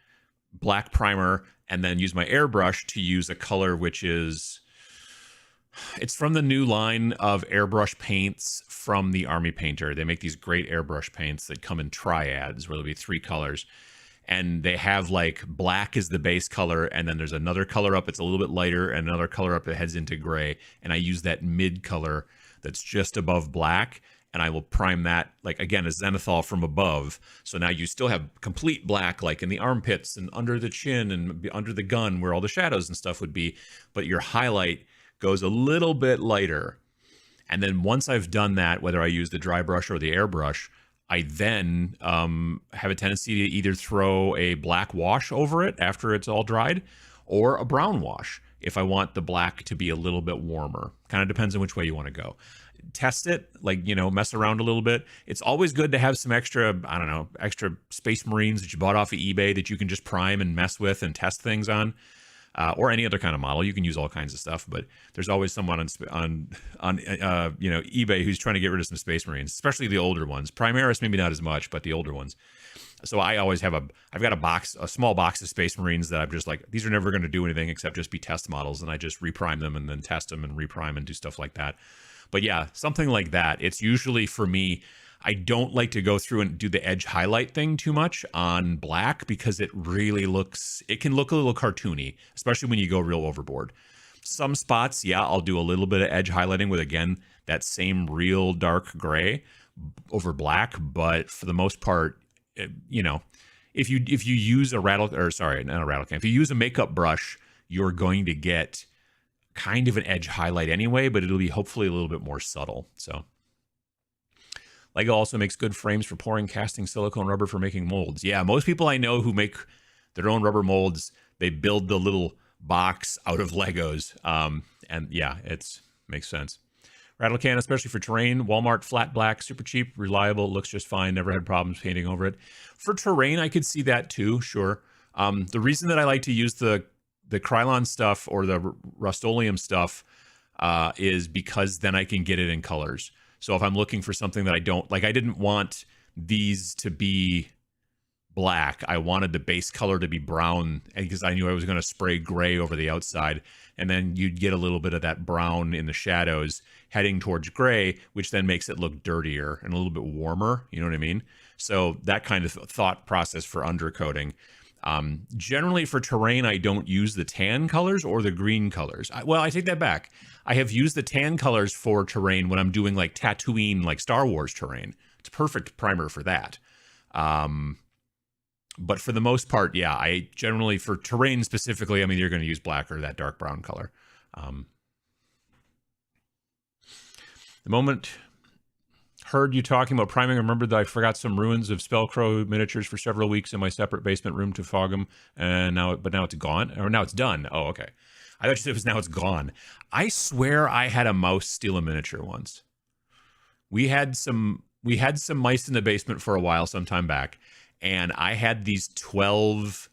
black primer, and then use my airbrush to use a color which is, it's from the new line of airbrush paints from the Army Painter. They make these great airbrush paints that come in triads, where there'll be 3 colors. And they have like black is the base color, and then there's another color up, it's a little bit lighter, and another color up that heads into gray. And I use that mid color that's just above black, and I will prime that, like, again, a zenithal from above. So now you still have complete black, like in the armpits and under the chin and under the gun where all the shadows and stuff would be, but your highlight goes a little bit lighter. And then once I've done that, whether I use the dry brush or the airbrush, I then have a tendency to either throw a black wash over it after it's all dried, or a brown wash if I want the black to be a little bit warmer. Kind of depends on which way you want to go. Test it, like, mess around a little bit. It's always good to have some extra, I don't know, extra Space Marines that you bought off of eBay that you can just prime and mess with and test things on. Or any other kind of model. You can use all kinds of stuff, but there's always someone on eBay who's trying to get rid of some Space Marines, especially the older ones. Primaris maybe not as much, but the older ones. So I always have I've got a small box of Space Marines that I'm just like, these are never going to do anything except just be test models, and I just reprime them and then test them and reprime and do stuff like that. But yeah, something like that. It's usually, for me, I don't like to go through and do the edge highlight thing too much on black, because it can look a little cartoony, especially when you go real overboard. Some spots, yeah, I'll do a little bit of edge highlighting with, again, that same real dark gray over black. But for the most part, if you use if you use a makeup brush, you're going to get kind of an edge highlight anyway, but it'll be hopefully a little bit more subtle. So Lego also makes good frames for pouring, casting silicone rubber for making molds. Yeah, most people I know who make their own rubber molds, they build the little box out of Legos. And yeah, makes sense. Rattlecan, especially for terrain. Walmart, flat black, super cheap, reliable, looks just fine. Never had problems painting over it. For terrain, I could see that too, sure. The reason that I like to use the Krylon stuff or the Rust-Oleum stuff is because then I can get it in colors. So if I'm looking for something that I don't, like I didn't want these to be black. I wanted the base color to be brown because I knew I was going to spray gray over the outside. And then you'd get a little bit of that brown in the shadows heading towards gray, which then makes it look dirtier and a little bit warmer. You know what I mean? So that kind of thought process for undercoating. Generally for terrain, I don't use the tan colors or the green colors. Well, I take that back. I have used the tan colors for terrain when I'm doing like Tatooine, like Star Wars terrain. It's a perfect primer for that. But for the most part, yeah, I generally, for terrain specifically, I mean, you're going to use black or that dark brown color. The moment heard you talking about priming, I remembered that I forgot some ruins of Spellcrow miniatures for several weeks in my separate basement room to fog them, and now it's gone, or now it's done. Oh, okay. I thought you said it was now it's gone. I swear I had a mouse steal a miniature once. We had some mice in the basement for a while, some time back, and I had these 12.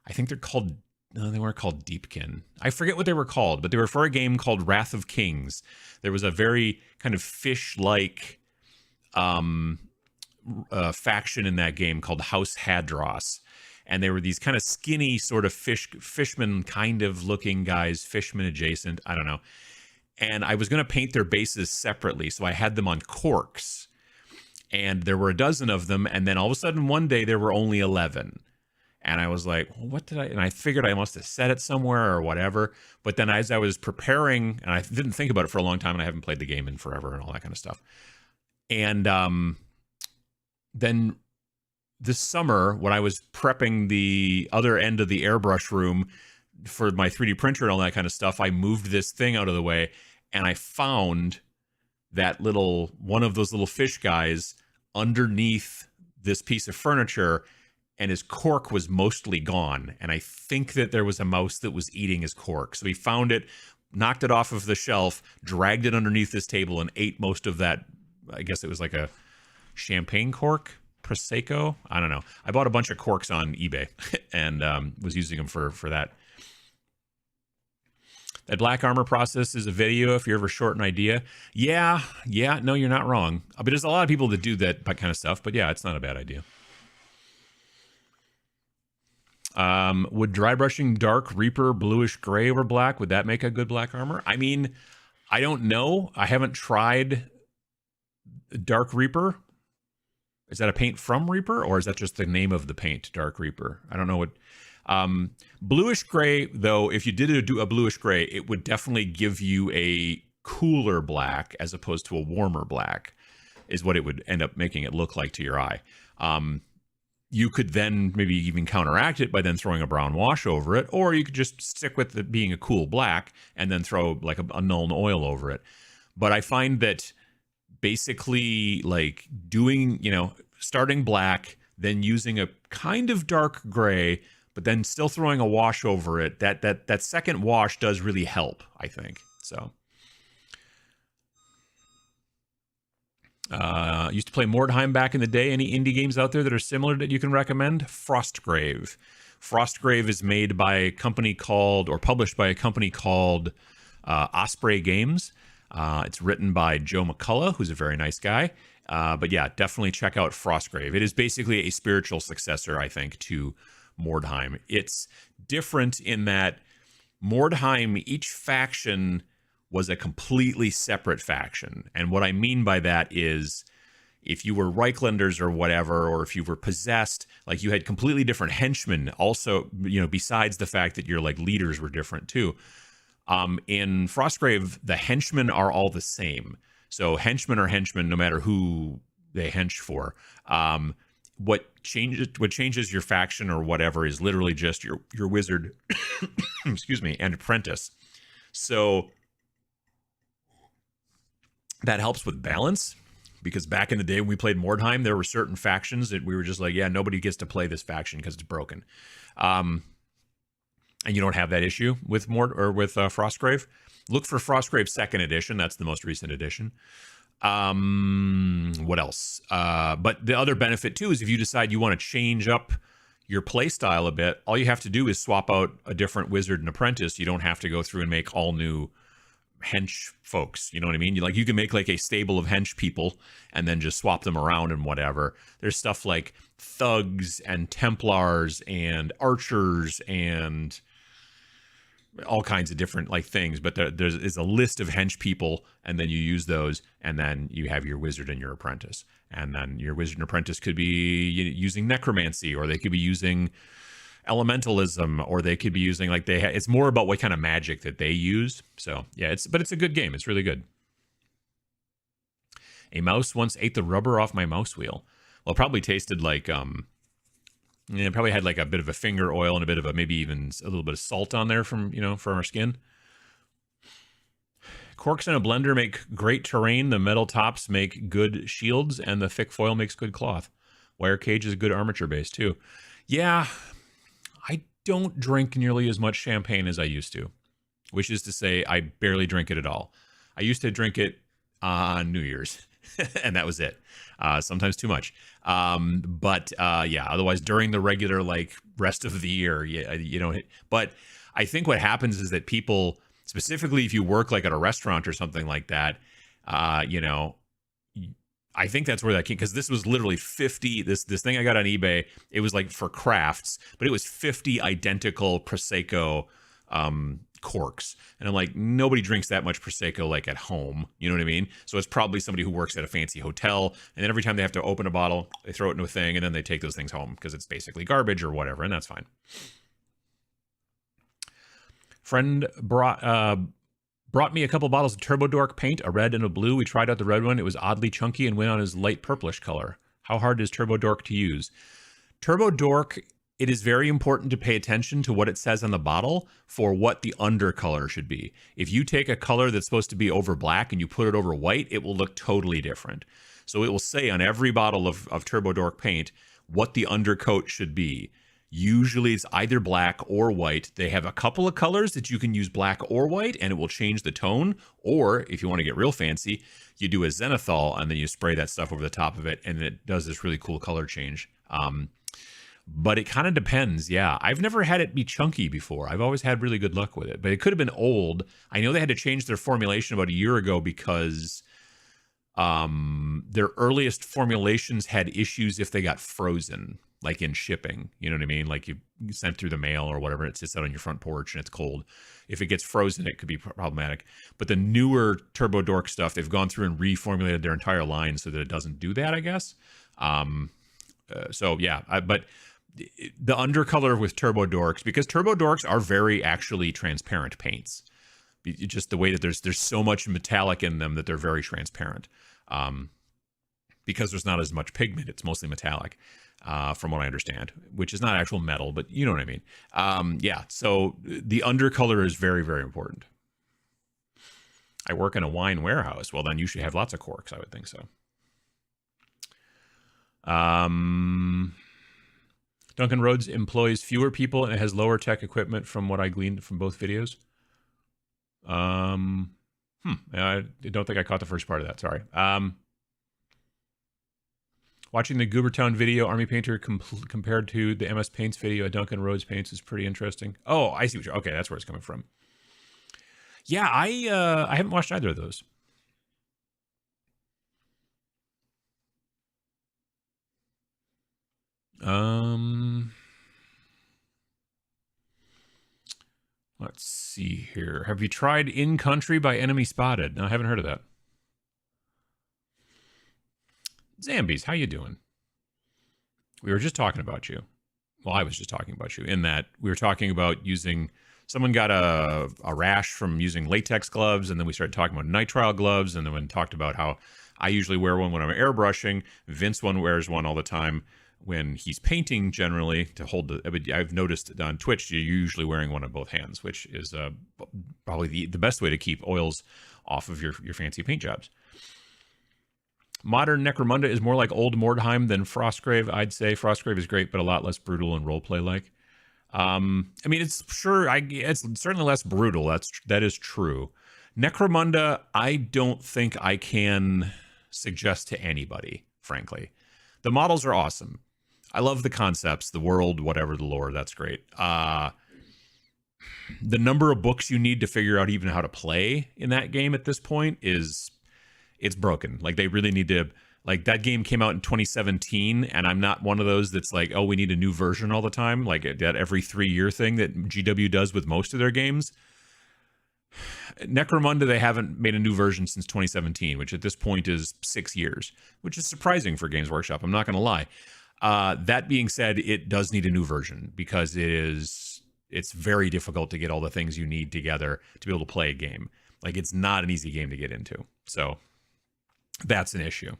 I think they're called. No, they weren't called Deepkin. I forget what they were called, but they were for a game called Wrath of Kings. There was a very kind of fish-like faction in that game called House Hadros, and they were these kind of skinny sort of fishman kind of looking guys, fishman adjacent, I don't know. And I was going to paint their bases separately, so I had them on corks, and there were a dozen of them, and then all of a sudden one day there were only 11. And I was like, well, what did I, and I figured I must have set it somewhere or whatever. But then as I was preparing, and I didn't think about it for a long time, and I haven't played the game in forever and all that kind of stuff. And then this summer, when I was prepping the other end of the airbrush room for my 3D printer and all that kind of stuff, I moved this thing out of the way, and I found that one of those little fish guys underneath this piece of furniture, and his cork was mostly gone. And I think that there was a mouse that was eating his cork. So he found it, knocked it off of the shelf, dragged it underneath this table, and ate most of that. I guess it was like a champagne cork, Prosecco. I don't know. I bought a bunch of corks on eBay and was using them for that. That black armor process is a video if you're ever short an idea. Yeah, no, you're not wrong. But there's a lot of people that do that kind of stuff. But yeah, it's not a bad idea. Would dry brushing dark Reaper bluish gray over black, would that make a good black armor? I mean, I don't know. I haven't tried Dark Reaper. Is that a paint from Reaper, or is that just the name of the paint, Dark Reaper? I don't know what. Bluish gray, though, if you did do a bluish gray, it would definitely give you a cooler black as opposed to a warmer black, is what it would end up making it look like to your eye. You could then maybe even counteract it by then throwing a brown wash over it, or you could just stick with it being a cool black and then throw like a Nuln Oil over it. But I find that basically like doing, starting black, then using a kind of dark gray, but then still throwing a wash over it, that second wash does really help, I think. So used to play Mordheim back in the day. Any indie games out there that are similar that you can recommend? Frostgrave. Frostgrave is made by a company called, or published by a company called Osprey Games. It's written by Joe McCullough, who's a very nice guy. But yeah, definitely check out Frostgrave. It is basically a spiritual successor, I think, to Mordheim. It's different in that Mordheim, each faction was a completely separate faction. And what I mean by that is if you were Reichlanders or whatever, or if you were possessed, like you had completely different henchmen also, besides the fact that your like leaders were different too. In Frostgrave, the henchmen are all the same. So henchmen are henchmen no matter who they hench for. What changes your faction or whatever is literally just your wizard, excuse me, and apprentice. So that helps with balance, because back in the day when we played Mordheim, there were certain factions that we were just like, yeah, nobody gets to play this faction because it's broken. And and you don't have that issue with Frostgrave, look for Frostgrave 2nd edition. That's the most recent edition. What else? But the other benefit too is if you decide you want to change up your play style a bit, all you have to do is swap out a different wizard and apprentice. You don't have to go through and make all new hench folks. You know what I mean? You can make like a stable of hench people and then just swap them around and whatever. There's stuff like thugs and Templars and archers and all kinds of different like things, but there's a list of hench people, and then you use those, and then you have your wizard and your apprentice, and then your wizard and apprentice could be using necromancy, or they could be using elementalism, or they could be using like it's more about what kind of magic that they use. So yeah, it's a good game. It's really good. A mouse once ate the rubber off my mouse wheel. Well, it probably tasted like it probably had like a bit of a finger oil and a bit of maybe even a little bit of salt on there from our skin. Corks in a blender make great terrain. The metal tops make good shields, and the thick foil makes good cloth. Wire cage is a good armature base too. Yeah, I don't drink nearly as much champagne as I used to, which is to say I barely drink it at all. I used to drink it on New Year's, and that was it. Sometimes too much. Yeah, otherwise during the regular like rest of the year, you don't hit. But I think what happens is that people, specifically if you work like at a restaurant or something like that, I think that's where that came, because this was literally 50, this thing I got on eBay, it was like for crafts, but it was 50 identical Prosecco corks, and I'm like, nobody drinks that much Prosecco like at home, you know what I mean? So it's probably somebody who works at a fancy hotel, and then every time they have to open a bottle, they throw it into a thing, and then they take those things home because it's basically garbage or whatever, and that's fine. Friend brought me a couple bottles of Turbo Dork paint, a red and a blue. We tried out the red one. It was oddly chunky and went on his light purplish color. How hard is Turbo Dork to use? Turbo Dork, it is very important to pay attention to what it says on the bottle for what the undercolor should be. If you take a color that's supposed to be over black and you put it over white, it will look totally different. So it will say on every bottle of Turbo Dork paint what the undercoat should be. Usually it's either black or white. They have a couple of colors that you can use black or white, and it will change the tone. Or if you want to get real fancy, you do a zenithal and then you spray that stuff over the top of it, and it does this really cool color change. But it kind of depends. Yeah, I've never had it be chunky before. I've always had really good luck with it, but it could have been old. I know they had to change their formulation about a year ago because their earliest formulations had issues if they got frozen, like in shipping. You know what I mean? Like you sent through the mail or whatever, it sits out on your front porch and it's cold. If it gets frozen, it could be problematic. But the newer Turbo Dork stuff, they've gone through and reformulated their entire line so that it doesn't do that, I guess. So yeah, but the undercolor with Turbo Dorks, because Turbo Dorks are very actually transparent paints. Just the way that there's so much metallic in them that they're very transparent. Because there's not as much pigment, it's mostly metallic, from what I understand, which is not actual metal, but you know what I mean. Yeah, so the undercolor is very, very important. I work in a wine warehouse. Well, then you should have lots of corks, I would think so. Duncan Rhodes employs fewer people and it has lower tech equipment from what I gleaned from both videos. I don't think I caught the first part of that. Sorry. Watching the Goobertown video, Army Painter compared to the MS Paints video at Duncan Rhodes Paints is pretty interesting. Oh, I see what you're... Okay, that's where it's coming from. Yeah, I haven't watched either of those. Let's see here. Have you tried In Country by Enemy Spotted? No, I haven't heard of that. Zambies, how you doing? We were just talking about you. Well, I was just talking about you in that we were talking about using... Someone got a rash from using latex gloves, and then we started talking about nitrile gloves, and then we talked about how I usually wear one when I'm airbrushing. Vince wears one all the time when he's painting, generally, to hold the... I've noticed on Twitch, you're usually wearing one on both hands, which is probably the best way to keep oils off of your fancy paint jobs. Modern Necromunda is more like old Mordheim than Frostgrave. I'd say Frostgrave is great, but a lot less brutal and roleplay-like. I mean, it's sure, it's certainly less brutal. That is true. Necromunda, I don't think I can suggest to anybody, frankly. The models are awesome. I love the concepts, the world, whatever, the lore. That's great. The number of books you need to figure out even how to play in that game at this point it's broken. Like, they really need to, like, that game came out in 2017, and I'm not one of those that's like, oh, we need a new version all the time, like that every 3-year thing that GW does with most of their games. Necromunda, they haven't made a new version since 2017, which at this point is 6 years, which is surprising for Games Workshop, I'm not going to lie. That being said, it does need a new version because it's very difficult to get all the things you need together to be able to play a game. Like, it's not an easy game to get into. So that's an issue.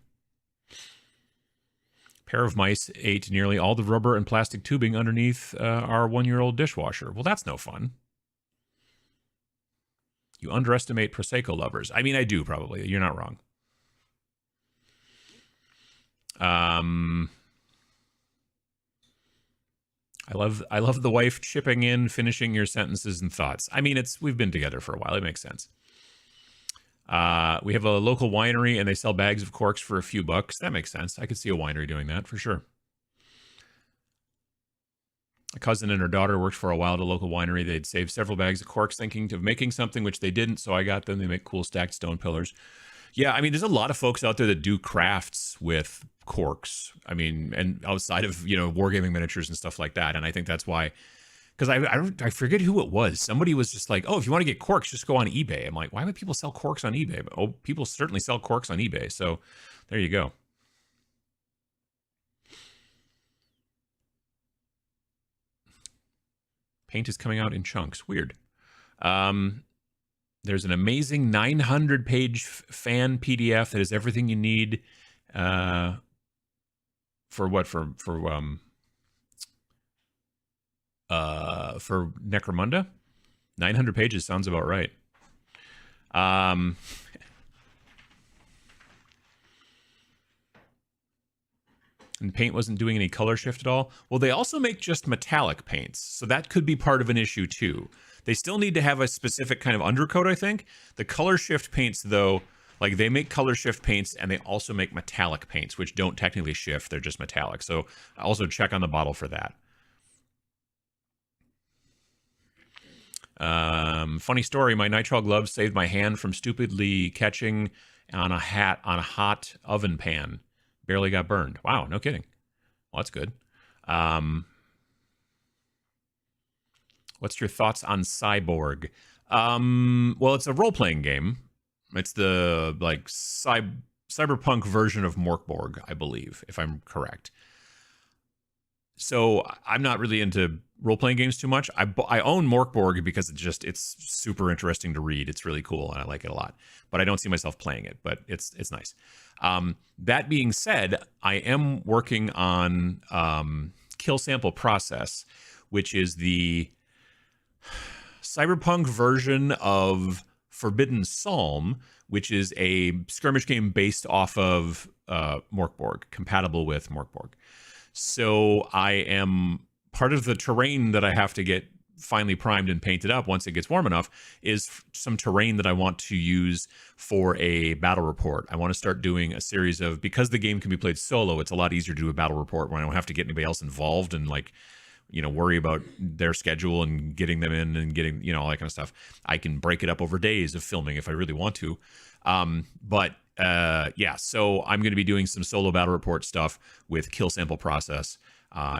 Pair of mice ate nearly all the rubber and plastic tubing underneath our 1-year-old dishwasher. Well, that's no fun. You underestimate Prosecco lovers. I mean, I do, probably. You're not wrong. I love the wife chipping in, finishing your sentences and thoughts. I mean, we've been together for a while. It makes sense. We have a local winery, and they sell bags of corks for a few bucks. That makes sense. I could see a winery doing that for sure. A cousin and her daughter worked for a while at a local winery. They'd saved several bags of corks thinking of making something, which they didn't, so I got them. They make cool stacked stone pillars. Yeah, I mean, there's a lot of folks out there that do crafts with corks. I mean, and outside of, wargaming miniatures and stuff like that. And I think that's why, because I forget who it was. Somebody was just like, oh, if you want to get corks, just go on eBay. I'm like, why would people sell corks on eBay? But, oh, people certainly sell corks on eBay. So there you go. Paint is coming out in chunks. Weird. There's an amazing 900-page fan PDF that has everything you need for Necromunda. 900 pages sounds about right. And paint wasn't doing any color shift at all. Well, they also make just metallic paints, so that could be part of an issue too. They still need to have a specific kind of undercoat, I think. The color shift paints, though, like, they make color shift paints, and they also make metallic paints, which don't technically shift. They're just metallic. So also check on the bottle for that. Funny story, my nitrile gloves saved my hand from stupidly catching on a hot oven pan. Barely got burned. Wow, no kidding. Well, that's good. What's your thoughts on Cyborg? Well, it's a role-playing game. It's the, like, cyberpunk version of Morkborg, I believe, if I'm correct. So I'm not really into role-playing games too much. I own Morkborg because it's super interesting to read. It's really cool, and I like it a lot. But I don't see myself playing it, but it's nice. That being said, I am working on Kill Sample Process, which is the cyberpunk version of Forbidden Psalm, which is a skirmish game based off of Morkborg, compatible with Morkborg. So I am, part of the terrain that I have to get finally primed and painted up once it gets warm enough is some terrain that I want to use for a battle report. I want to start doing a series of, because the game can be played solo, it's a lot easier to do a battle report when I don't have to get anybody else involved and, like, worry about their schedule and getting them in and getting, all that kind of stuff. I can break it up over days of filming if I really want to. Yeah, so I'm going to be doing some solo battle report stuff with Kill Sample Process.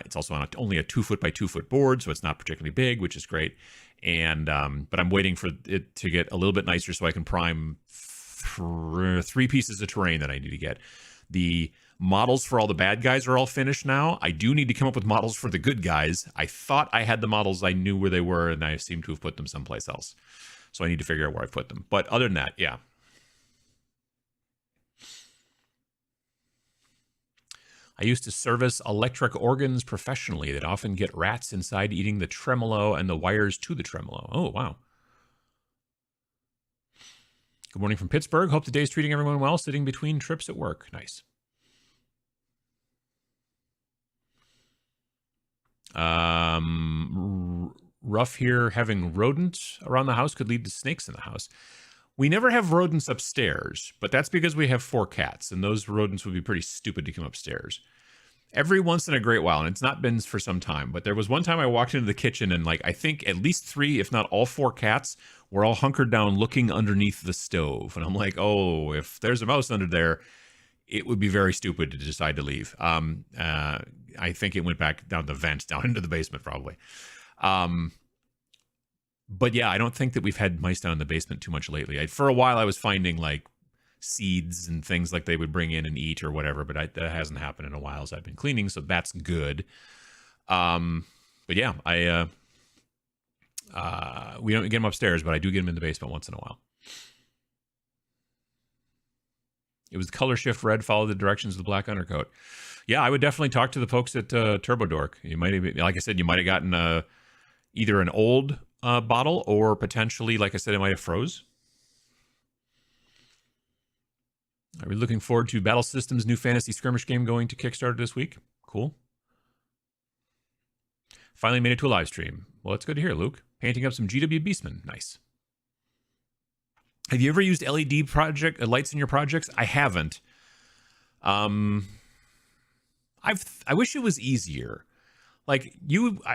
It's also on only a 2-foot by 2-foot board, so it's not particularly big, which is great. And but I'm waiting for it to get a little bit nicer so I can prime 3 pieces of terrain that I need to get. The models for all the bad guys are all finished now. I do need to come up with models for the good guys. I thought I had the models, I knew where they were, and I seem to have put them someplace else. So I need to figure out where I put them. But other than that, yeah. I used to service electric organs professionally that often get rats inside eating the tremolo and the wires to the tremolo. Oh, wow. Good morning from Pittsburgh. Hope the day's treating everyone well, sitting between trips at work. Nice. rough here. Having rodents around the house could lead to snakes in the house. We never have rodents upstairs, but that's because we have 4 cats, and those rodents would be pretty stupid to come upstairs. Every once in a great while, and it's not been for some time, but there was one time I walked into the kitchen and like I think at least 3, if not all 4 cats were all hunkered down looking underneath the stove. And I'm like, oh, if there's a mouse under there, it would be very stupid to decide to leave. I think it went back down the vent, down into the basement probably. But yeah, I don't think that we've had mice down in the basement too much lately. For a while, I was finding like seeds and things like they would bring in and eat or whatever, but that hasn't happened in a while as I've been cleaning, so that's good. But yeah, we don't get them upstairs, but I do get them in the basement once in a while. It was the color shift red, follow the directions of the black undercoat. Yeah, I would definitely talk to the folks at Turbo Dork. You might have, like I said, you might have gotten either an old bottle or potentially, like I said, it might have froze. Are we looking forward to Battle Systems' new fantasy skirmish game going to Kickstarter this week? Cool. Finally made it to a live stream. Well, it's good to hear, Luke. Painting up some GW Beastmen. Nice. Have you ever used LED project lights in your projects? I haven't. I wish it was easier. Like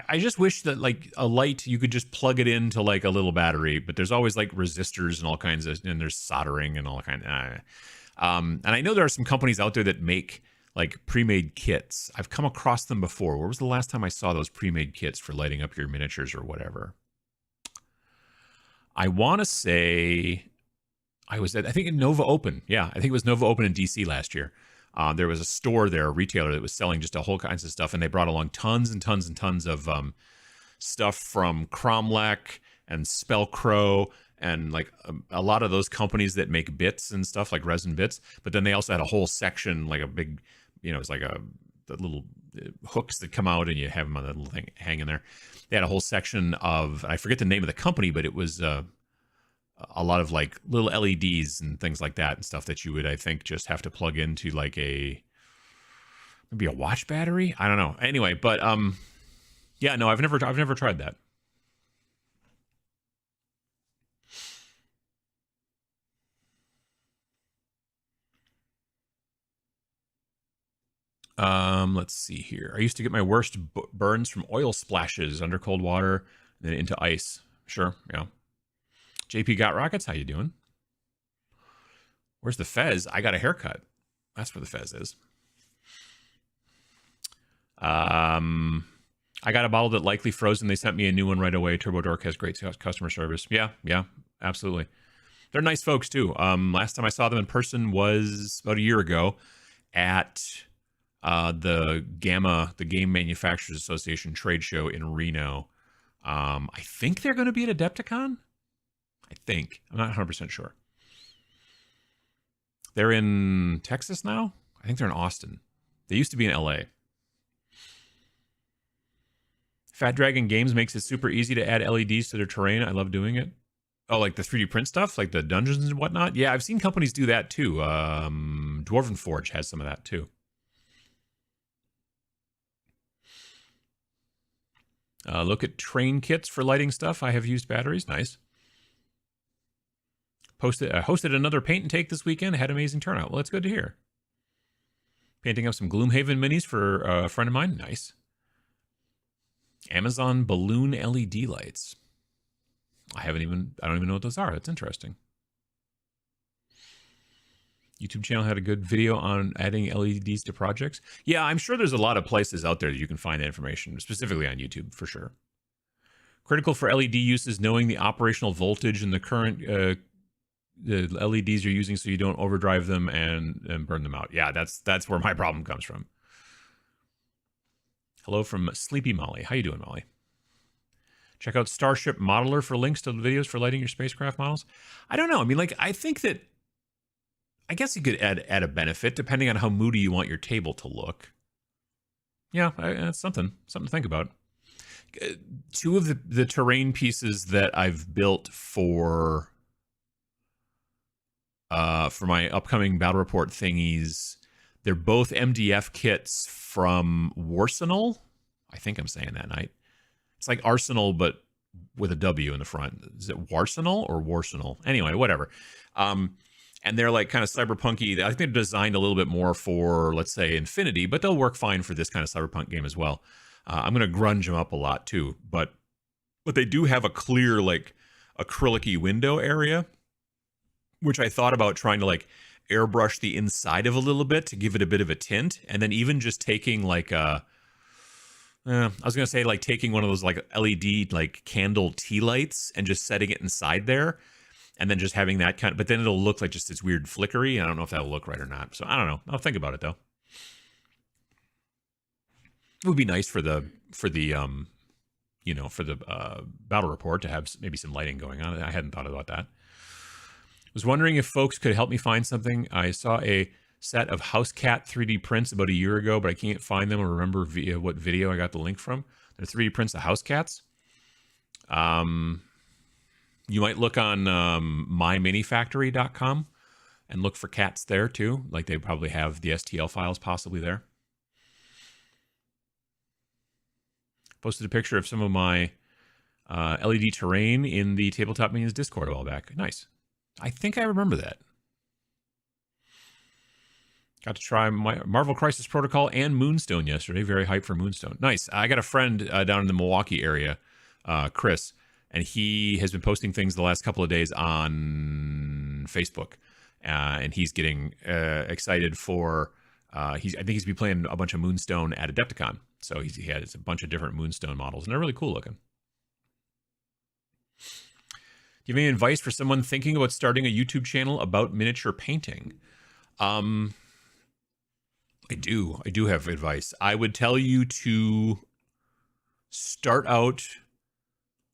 I just wish that like a light, you could just plug it into like a little battery, but there's always like resistors and all kinds of, and there's soldering and all kinds of, and I know there are some companies out there that make like pre-made kits. I've come across them before. Where was the last time I saw those pre-made kits for lighting up your miniatures or whatever? I want to say I think in Nova Open. Yeah, I think it was Nova Open in DC last year. There was a store there, a retailer that was selling just a whole kinds of stuff, and they brought along tons and tons and tons of stuff from Cromlech and Spellcrow and like a lot of those companies that make bits and stuff like resin bits. But then they also had a whole section, like a big, it's like the little hooks that come out and you have them on that little thing hanging there. They had a whole section of, I forget the name of the company, but it was a lot of like little LEDs and things like that and stuff that you would, I think, just have to plug into like maybe a watch battery. I don't know. Anyway, but yeah, no, I've never tried that. Let's see here. I used to get my worst burns from oil splashes under cold water and then into ice. Sure, yeah. JP Got Rockets, how you doing? Where's the Fez? I got a haircut. That's where the Fez is. I got a bottle that likely froze and they sent me a new one right away. Turbo Dork has great customer service. Yeah, absolutely. They're nice folks too. Last time I saw them in person was about a year ago at the GAMA, the Game Manufacturers Association trade show in Reno. I think they're going to be at Adepticon. I think. I'm not 100% sure. They're in Texas now? I think they're in Austin. They used to be in LA. Fat Dragon Games makes it super easy to add LEDs to their terrain. I love doing it. Oh, like the 3D print stuff? Like the dungeons and whatnot? Yeah, I've seen companies do that too. Dwarven Forge has some of that too. Look at train kits for lighting stuff. I have used batteries. Nice. Hosted another paint and take this weekend. Had amazing turnout. Well, that's good to hear. Painting up some Gloomhaven minis for a friend of mine. Nice. Amazon balloon LED lights. I don't even know what those are. That's interesting. YouTube channel had a good video on adding LEDs to projects. Yeah, I'm sure there's a lot of places out there that you can find that information, specifically on YouTube for sure. Critical for LED use is knowing the operational voltage and the current the LEDs you're using so you don't overdrive them and burn them out. Yeah, that's where my problem comes from. Hello from Sleepy Molly. How you doing, Molly? Check out Starship Modeler for links to the videos for lighting your spacecraft models. I don't know. I mean, like, I guess you could add a benefit depending on how moody you want your table to look. Yeah, that's something to think about. Two of the terrain pieces that I've built for my upcoming battle report thingies, they're both MDF kits from Warsenal. I think I'm saying that right. It's like Arsenal, but with a W in the front. Is it Warsenal or Warsenal? Anyway, whatever. And they're like kind of cyberpunky. I think they're designed a little bit more for, let's say, Infinity, but they'll work fine for this kind of cyberpunk game as well. I'm going to grunge them up a lot too, but they do have a clear like acrylic-y window area, which I thought about trying to like airbrush the inside of a little bit to give it a bit of a tint, and then even just taking like I was gonna say like taking one of those like LED like candle tea lights and just setting it inside there, and then just having that kind of, but then it'll look like just this weird flickery. I don't know if that'll look right or not. So I don't know. I'll think about it though. It would be nice for the battle report to have maybe some lighting going on. I hadn't thought about that. Was wondering if folks could help me find something. I saw a set of house cat 3D prints about a year ago, but I can't find them or remember via what video I got the link from. They're 3D prints of house cats. You might look on myminifactory.com and look for cats there too. Like they probably have the STL files possibly there. Posted a picture of some of my LED terrain in the Tabletop Minions Discord a while back. Nice. I think I remember that. Got to try my Marvel Crisis Protocol and Moonstone yesterday. Very hyped for Moonstone. Nice. I got a friend down in the Milwaukee area, Chris, and he has been posting things the last couple of days on Facebook. And he's getting excited for, I think he's been playing a bunch of Moonstone at Adepticon. So he has a bunch of different Moonstone models, and they're really cool looking. Do you have any advice for someone thinking about starting a YouTube channel about miniature painting? I do have advice. I would tell you to start out,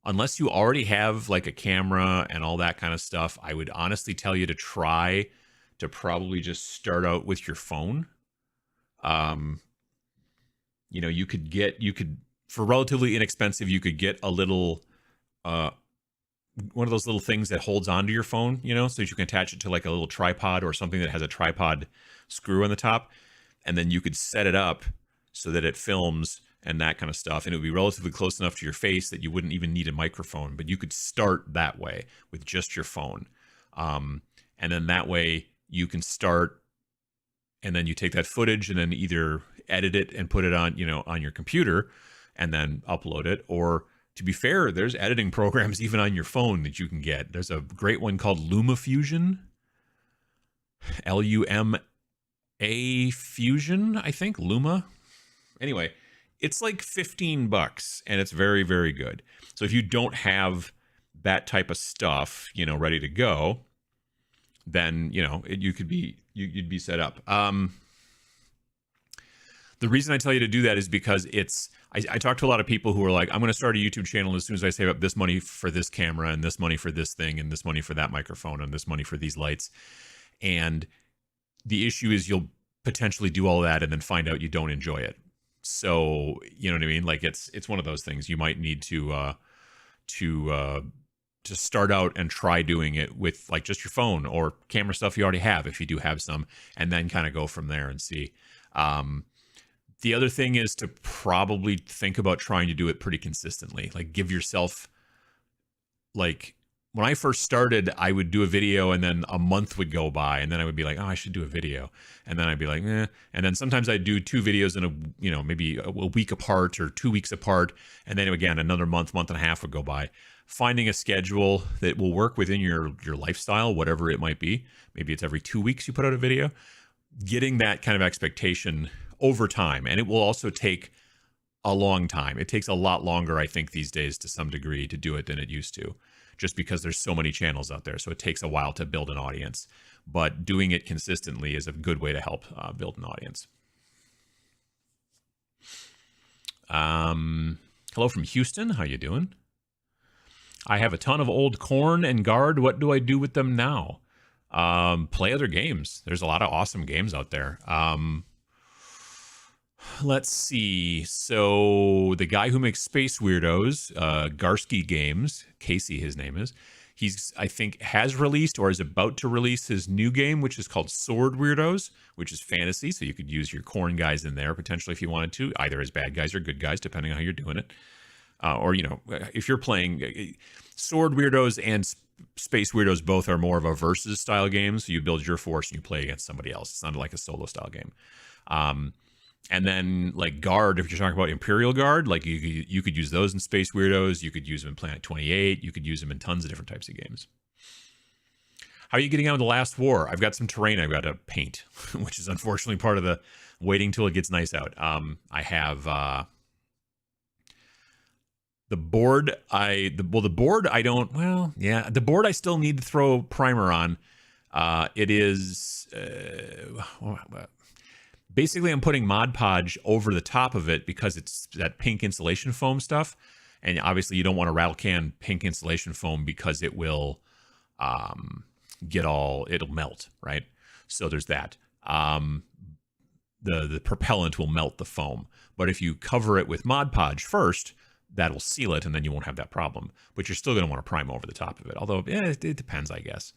unless you already have like a camera and all that kind of stuff, I would honestly tell you to try to probably just start out with your phone. You know, you could for relatively inexpensive, you could get a little, one of those little things that holds onto your phone, you know, so that you can attach it to like a little tripod or something that has a tripod screw on the top. And then you could set it up so that it films and that kind of stuff. And it would be relatively close enough to your face that you wouldn't even need a microphone, but you could start that way with just your phone. And then that way you can start, and then you take that footage and then either edit it and put it on, you know, on your computer and then upload it. Or to be fair, there's editing programs even on your phone that you can get. There's a great one called LumaFusion, LUMA Fusion, I think, Luma. Anyway, it's like $15 and it's very, very good. So if you don't have that type of stuff, you know, ready to go, then, you know, you'd be set up. The reason I tell you to do that is because I talk to a lot of people who are like, I'm going to start a YouTube channel as soon as I save up this money for this camera and this money for this thing and this money for that microphone and this money for these lights. And the issue is you'll potentially do all that and then find out you don't enjoy it. So, you know what I mean? Like it's one of those things you might need to start out and try doing it with like just your phone or camera stuff you already have, if you do have some, and then kind of go from there and see. The other thing is to probably think about trying to do it pretty consistently. Like give yourself, like when I first started, I would do a video and then a month would go by and then I would be like, oh, I should do a video. And then I'd be like, eh. And then sometimes I'd do 2 videos in maybe a week apart or 2 weeks apart. And then again, another month and a half would go by. Finding a schedule that will work within your lifestyle, whatever it might be. Maybe it's every 2 weeks you put out a video. Getting that kind of expectation over time. And it will also take a long time. It takes a lot longer, I think, these days to some degree to do it than it used to, just because there's so many channels out there. So it takes a while to build an audience, but doing it consistently is a good way to help build an audience. Hello from Houston. How you doing? I have a ton of old corn and guard. What do I do with them now? Play other games. There's a lot of awesome games out there. Let's see. So the guy who makes Space Weirdos, Garsky Games, Casey his name is, he's, I think, has released or is about to release his new game, which is called Sword Weirdos, which is fantasy. So you could use your corn guys in there potentially if you wanted to, either as bad guys or good guys, depending on how you're doing it. or, you know, if you're playing Sword Weirdos and Space Weirdos, both are more of a versus style game. So you build your force and you play against somebody else. It's not like a solo style game. And then like Guard, if you're talking about Imperial Guard, like you could use those in Space Weirdos. You could use them in Planet 28. You could use them in tons of different types of games. How are you getting on with the Last War? I've got some terrain I've got to paint, which is unfortunately part of the waiting till it gets nice out. I have the board. The board I don't. Well, yeah, the board I still need to throw primer on. It is basically I'm putting Mod Podge over the top of it because it's that pink insulation foam stuff, and obviously you don't want a rattlecan pink insulation foam because it will it'll melt, right? So there's that. The propellant will melt the foam, but if you cover it with Mod Podge first, that'll seal it, and then you won't have that problem. But you're still going to want to prime over the top of it. Although it depends, I guess.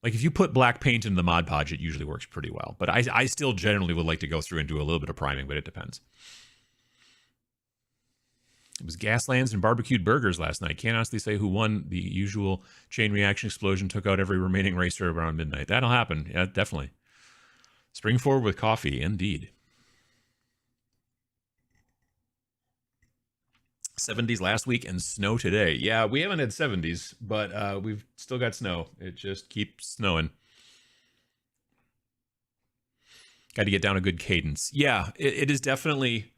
Like if you put black paint into the Mod Podge, it usually works pretty well. But I still generally would like to go through and do a little bit of priming, but it depends. It was Gaslands and barbecued burgers last night. Can't honestly say who won. The usual chain reaction explosion took out every remaining racer around midnight. That'll happen. Yeah, definitely. Spring forward with coffee, indeed. 70s last week and snow today. Yeah, we haven't had 70s, but we've still got snow. It just keeps snowing. Got to get down a good cadence. Yeah, it is definitely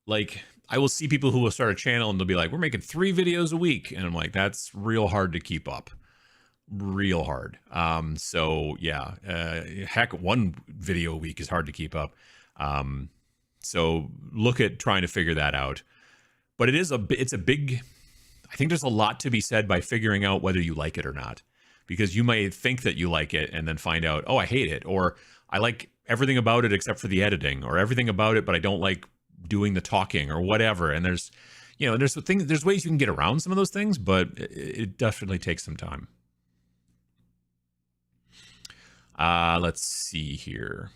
like I will see people who will start a channel and they'll be like, we're making 3 videos a week. And I'm like, that's real hard to keep up. Real hard. So yeah, heck, 1 video a week is hard to keep up. So look at trying to figure that out. But it's a big, I think there's a lot to be said by figuring out whether you like it or not. Because you may think that you like it and then find out, oh, I hate it. Or I like everything about it except for the editing, or everything about it, but I don't like doing the talking or whatever. And there's ways you can get around some of those things, but it definitely takes some time. Let's see here.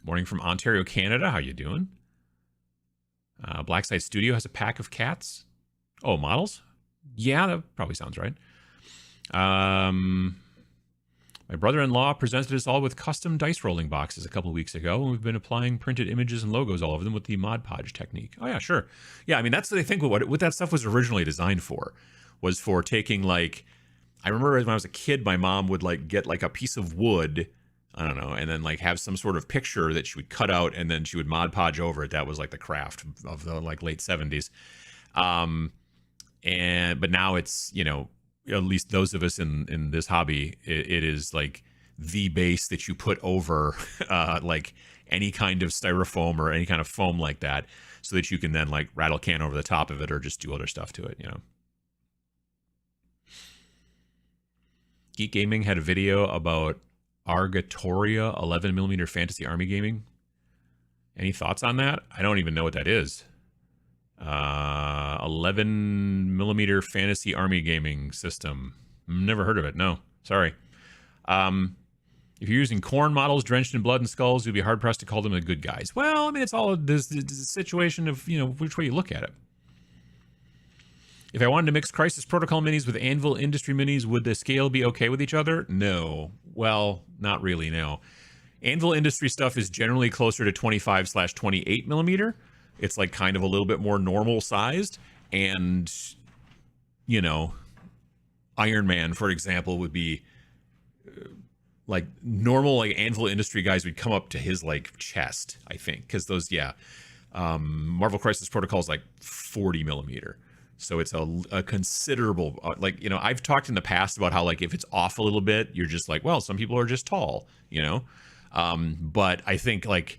Morning from Ontario, Canada. How you doing? Blackside Studio has a pack of cats. Oh, models? Yeah, that probably sounds right. My brother-in-law presented us all with custom dice rolling boxes a couple of weeks ago, and we've been applying printed images and logos all over them with the Mod Podge technique. Oh yeah, sure. Yeah, I mean, that's what I think what that stuff was originally designed for, was for taking like, I remember when I was a kid, my mom would like get like a piece of wood, I don't know, and then like have some sort of picture that she would cut out and then she would Mod Podge over it. That was like the craft of the like late 70s. But now it's, you know, at least those of us in this hobby, it is like the base that you put over like any kind of styrofoam or any kind of foam like that, so that you can then like rattle can over the top of it or just do other stuff to it, you know. Geek Gaming had a video about Argatoria 11mm fantasy army gaming. Any thoughts on that? I don't even know what that is. 11mm fantasy army gaming system. Never heard of it. No, sorry. If you're using corn models drenched in blood and skulls, you'll be hard pressed to call them the good guys. Well, I mean, it's all this situation of, you know, which way you look at it. If I wanted to mix Crisis Protocol minis with Anvil Industry minis, would the scale be okay with each other? No. Well, not really, no. Anvil Industry stuff is generally closer to 25/28mm. It's like kind of a little bit more normal sized. And, you know, Iron Man, for example, would be like normal, like Anvil Industry guys would come up to his like chest, I think. Because those, yeah. Marvel Crisis Protocol is like 40mm. So it's a considerable, like, you know, I've talked in the past about how, like, if it's off a little bit, you're just like, well, some people are just tall, you know? But I think, like,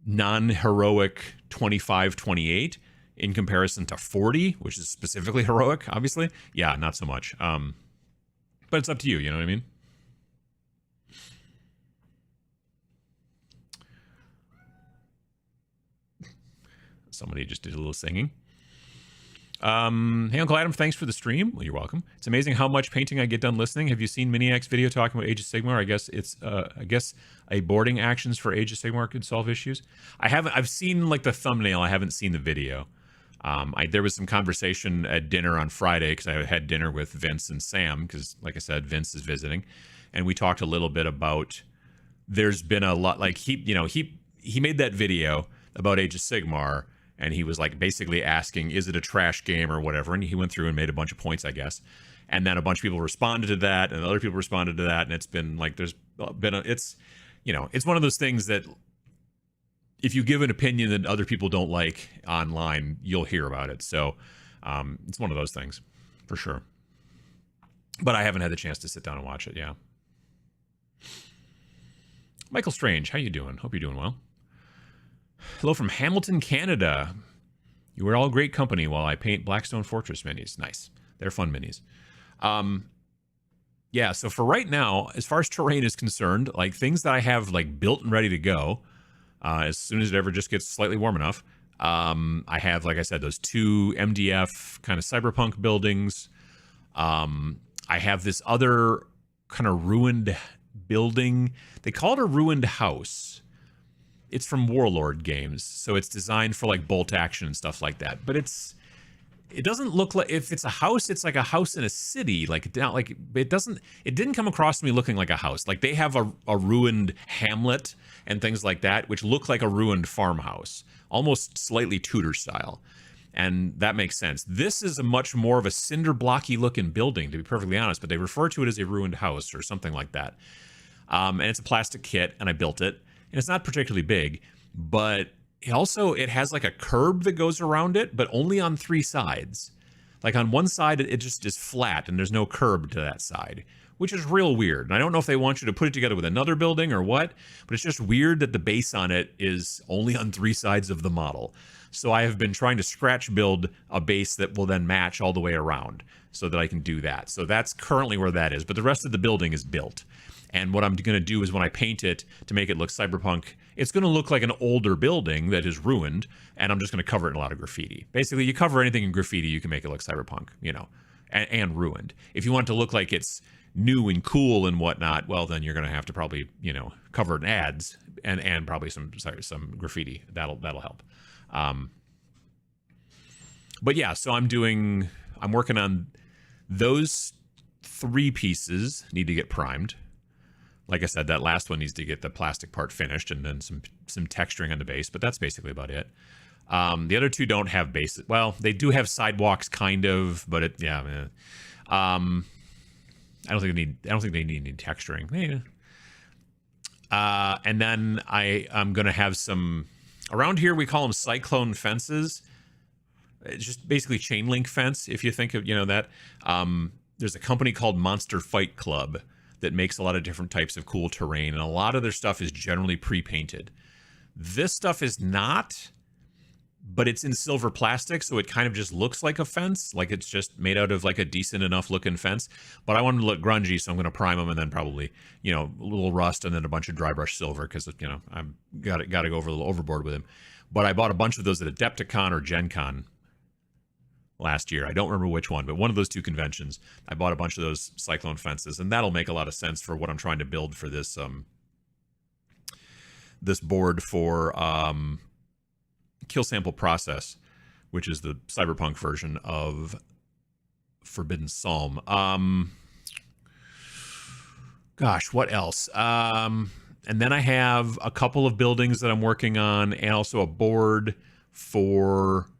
non-heroic 25/28 in comparison to 40, which is specifically heroic, obviously, yeah, not so much. But it's up to you, you know what I mean? Somebody just did a little singing. Hey, Uncle Adam, thanks for the stream. Well, you're welcome. It's amazing how much painting I get done listening. Have you seen Miniac's video talking about Age of Sigmar? I guess a boarding actions for Age of Sigmar could solve issues. I haven't. I've seen like the thumbnail. I haven't seen the video. There was some conversation at dinner on Friday because I had dinner with Vince and Sam because, like I said, Vince is visiting, and we talked a little bit about. There's been a lot like he made that video about Age of Sigmar. And he was like basically asking, is it a trash game or whatever? And he went through and made a bunch of points, I guess. And then a bunch of people responded to that, and other people responded to that. And it's been like, it's one of those things that if you give an opinion that other people don't like online, you'll hear about it. So it's one of those things for sure. But I haven't had the chance to sit down and watch it. Yeah. Michael Strange, how you doing? Hope you're doing well. Hello from Hamilton, Canada. You are all great company while I paint Blackstone Fortress minis. Nice. They're fun minis. Yeah, so for right now, as far as terrain is concerned, like things that I have like built and ready to go, as soon as it ever just gets slightly warm enough, I have, like I said, those 2 MDF kind of cyberpunk buildings. I have this other kind of ruined building. They call it a ruined house. It's from Warlord Games, so it's designed for like bolt action and stuff like that. But it doesn't look like, if it's a house, it's like a house in a city. Like it didn't come across to me looking like a house. Like they have a ruined hamlet and things like that, which look like a ruined farmhouse, almost slightly Tudor style. And that makes sense. This is a much more of a cinder blocky looking building, to be perfectly honest, but they refer to it as a ruined house or something like that. And it's a plastic kit, and I built it. And it's not particularly big, but it has like a curb that goes around it, but only on 3 sides. Like on one side, it just is flat and there's no curb to that side, which is real weird. And I don't know if they want you to put it together with another building or what, but it's just weird that the base on it is only on 3 sides of the model. So I have been trying to scratch build a base that will then match all the way around so that I can do that. So that's currently where that is, but the rest of the building is built. And what I'm going to do is when I paint it to make it look cyberpunk, it's going to look like an older building that is ruined, and I'm just going to cover it in a lot of graffiti. Basically, you cover anything in graffiti, you can make it look cyberpunk, and ruined. If you want it to look like it's new and cool and whatnot, well, then you're going to have to probably, cover it in ads and probably some graffiti. That'll help. But yeah, so I'm working on those 3 pieces need to get primed. Like I said, that last one needs to get the plastic part finished and then some texturing on the base, but that's basically about it. The other 2 don't have bases. Well, they do have sidewalks kind of, but I don't think they need any texturing. And then I'm going to have some around here. We call them cyclone fences. It's just basically chain link fence. If you think of, that, there's a company called Monster Fight Club that makes a lot of different types of cool terrain, and a lot of their stuff is generally pre-painted. This stuff is not, but it's in silver plastic, so it kind of just looks like a fence, like it's just made out of like a decent enough looking fence. But I want them to look grungy, so I'm going to prime them and then probably, a little rust and then a bunch of dry brush silver because, I've got to go over a little overboard with them. But I bought a bunch of those at Adepticon or Gen Con last year. I don't remember which one, but one of those 2 conventions, I bought a bunch of those cyclone fences, and that'll make a lot of sense for what I'm trying to build for this this board for kill sample process, which is the cyberpunk version of Forbidden Psalm. Gosh, what else? And then I have a couple of buildings that I'm working on, and also a board for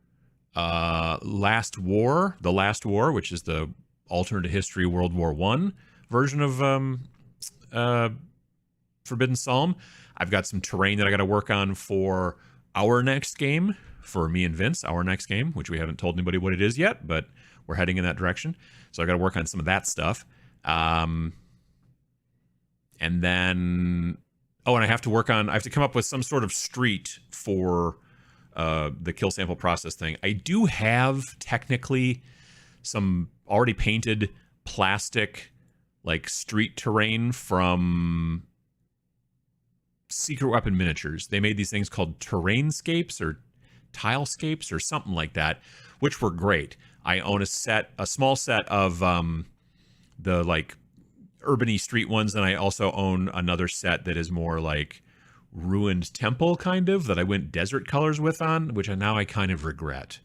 The Last War, which is the alternate history World War I version of Forbidden Psalm. I've got some terrain that I got to work on for our next game, for me and Vince, our next game, which we haven't told anybody what it is yet, but we're heading in that direction. So I got to work on some of that stuff. And then, and I have to come up with some sort of street for the kill sample process thing. I do have technically some already painted plastic like street terrain from Secret Weapon Miniatures. They made these things called terrainscapes or Tilescapes or something like that, which were great. I own a small set of the like urban-y street ones, and I also own another set that is more like ruined temple kind of, that I went desert colors with on, which now I kind of regret.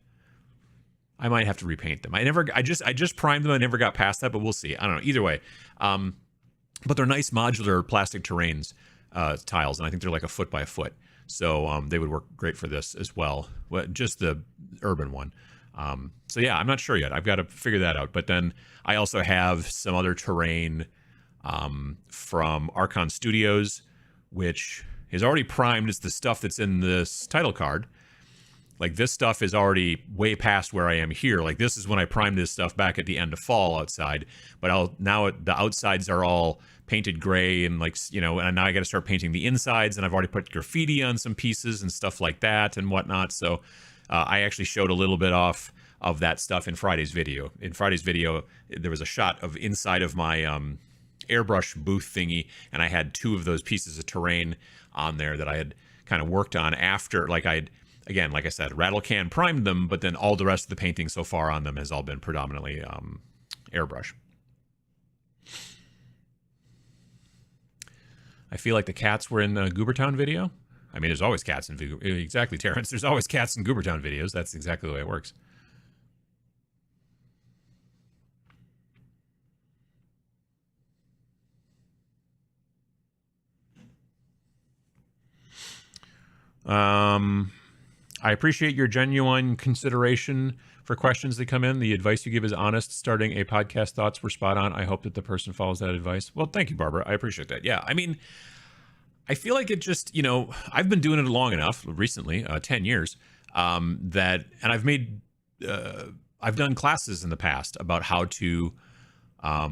I might have to repaint them. I just primed them. I never got past that, but we'll see. I don't know. Either way, but they're nice modular plastic terrains tiles, and I think they're like a foot by a foot, so they would work great for this as well. Just the urban one. So yeah, I'm not sure yet. I've got to figure that out. But then I also have some other terrain from Archon Studios, which is already primed. It's the stuff that's in this title card. Like, this stuff is already way past where I am here. Like, this is when I primed this stuff back at the end of fall outside. But now the outsides are all painted gray, and like, you know, and now I got to start painting the insides, and I've already put graffiti on some pieces and stuff like that and whatnot. So I actually showed a little bit off of that stuff in Friday's video. In Friday's video, there was a shot of inside of my airbrush booth thingy, and I had 2 of those pieces of terrain on there that I had kind of worked on after, like again, like I said, rattlecan primed them, but then all the rest of the painting so far on them has all been predominantly airbrush. I feel like the cats were in the Goobertown video. I mean, there's always cats in exactly, Terrence. There's always cats in Goobertown videos. That's exactly the way it works. I appreciate your genuine consideration for questions that come in. The advice you give is honest. Starting a podcast thoughts were spot on. I hope that the person follows that advice. Well, thank you, Barbara. I appreciate that. Yeah, I mean, I feel like it just, you know, I've been doing it long enough recently, 10 years, that, and I've done classes in the past about how to, I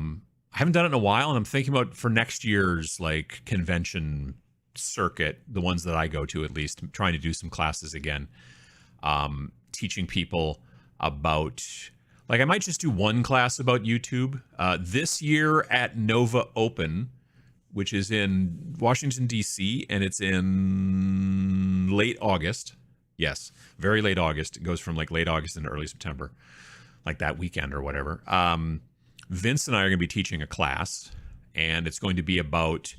haven't done it in a while, and I'm thinking about for next year's like convention circuit, the ones that I go to, at least, I'm trying to do some classes again, teaching people about, like, I might just do one class about YouTube this year at Nova Open, which is in Washington DC, and it's in late August. Yes, very late August. It goes from like late August into early September, like that weekend or whatever. Vince and I are going to be teaching a class, and it's going to be about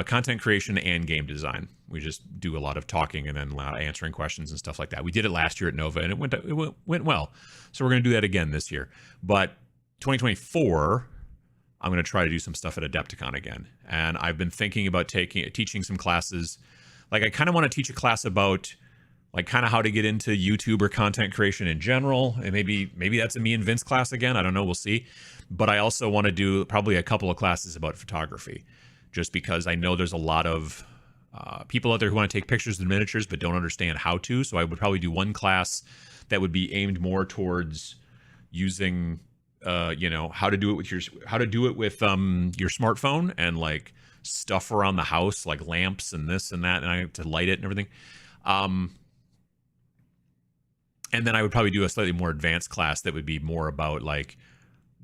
content creation and game design. We just do a lot of talking and then a lot of answering questions and stuff like that. We did it last year at Nova, and it went well. So we're going to do that again this year. But 2024, I'm going to try to do some stuff at Adepticon again. And I've been thinking about teaching some classes. Like, I kind of want to teach a class about like kind of how to get into YouTube or content creation in general. And maybe that's a me and Vince class again. I don't know. We'll see. But I also want to do probably a couple of classes about photography, just because I know there's a lot of people out there who want to take pictures and miniatures but don't understand how to. So I would probably do one class that would be aimed more towards using, you know, how to do it with your smartphone, and like stuff around the house, like lamps and this and that, and I have to light it and everything. And then I would probably do a slightly more advanced class that would be more about like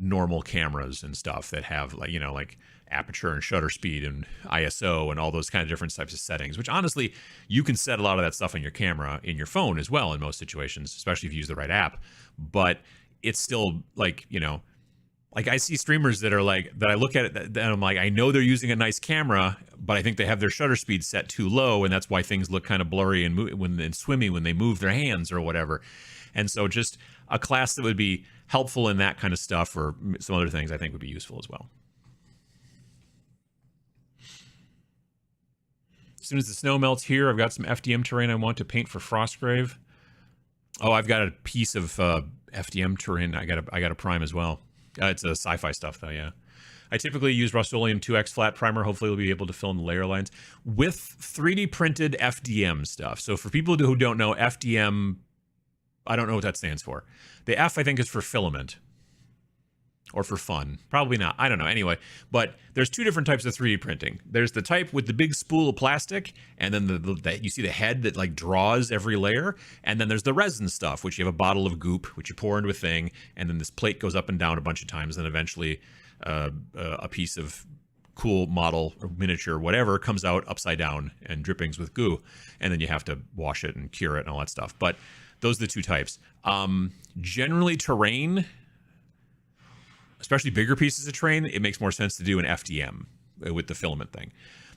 normal cameras and stuff that have, like, you know, like aperture and shutter speed and ISO and all those kind of different types of settings, which honestly, you can set a lot of that stuff on your camera in your phone as well in most situations, especially if you use the right app. But it's still like, you know, like I see streamers that are like, that I look at it and I'm like, I know they're using a nice camera, but I think they have their shutter speed set too low, and that's why things look kind of blurry and swimmy when they move their hands or whatever. And so just a class that would be helpful in that kind of stuff, or some other things, I think would be useful as well. As soon as the snow melts here, I've got some FDM terrain I want to paint for Frostgrave. Oh, I've got a piece of FDM terrain I got a prime as well. It's a sci-fi stuff though, yeah. I typically use Rust-Oleum 2X flat primer. Hopefully we'll be able to fill in the layer lines with 3D printed FDM stuff. So for people who don't know, FDM, I don't know what that stands for. The F, I think, is for filament. Or for fun. Probably not. I don't know. Anyway, but there's 2 different types of 3D printing. There's the type with the big spool of plastic, and then you see the head that like draws every layer. And then there's the resin stuff, which you have a bottle of goop, which you pour into a thing, and then this plate goes up and down a bunch of times, and eventually a piece of cool model or miniature, whatever, comes out upside down and drippings with goo. And then you have to wash it and cure it and all that stuff. But those are the two types. Generally terrain, especially bigger pieces of terrain, it makes more sense to do an FDM with the filament thing.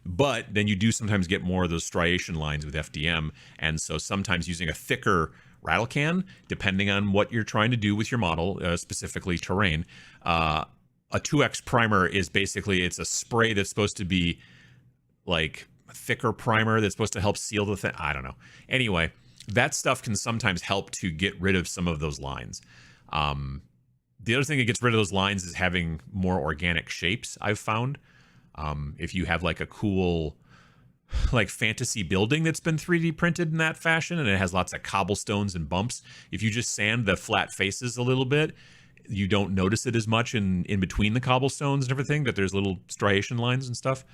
But then you do sometimes get more of those striation lines with FDM. And so sometimes using a thicker rattlecan, depending on what you're trying to do with your model, specifically terrain, a 2X primer is basically, it's a spray that's supposed to be like a thicker primer that's supposed to help seal the thing. I don't know. Anyway, that stuff can sometimes help to get rid of some of those lines. The other thing that gets rid of those lines is having more organic shapes, I've found. If you have like a cool like fantasy building that's been 3D printed in that fashion and it has lots of cobblestones and bumps, if you just sand the flat faces a little bit, you don't notice it as much in between the cobblestones and everything, that there's little striation lines and stuff.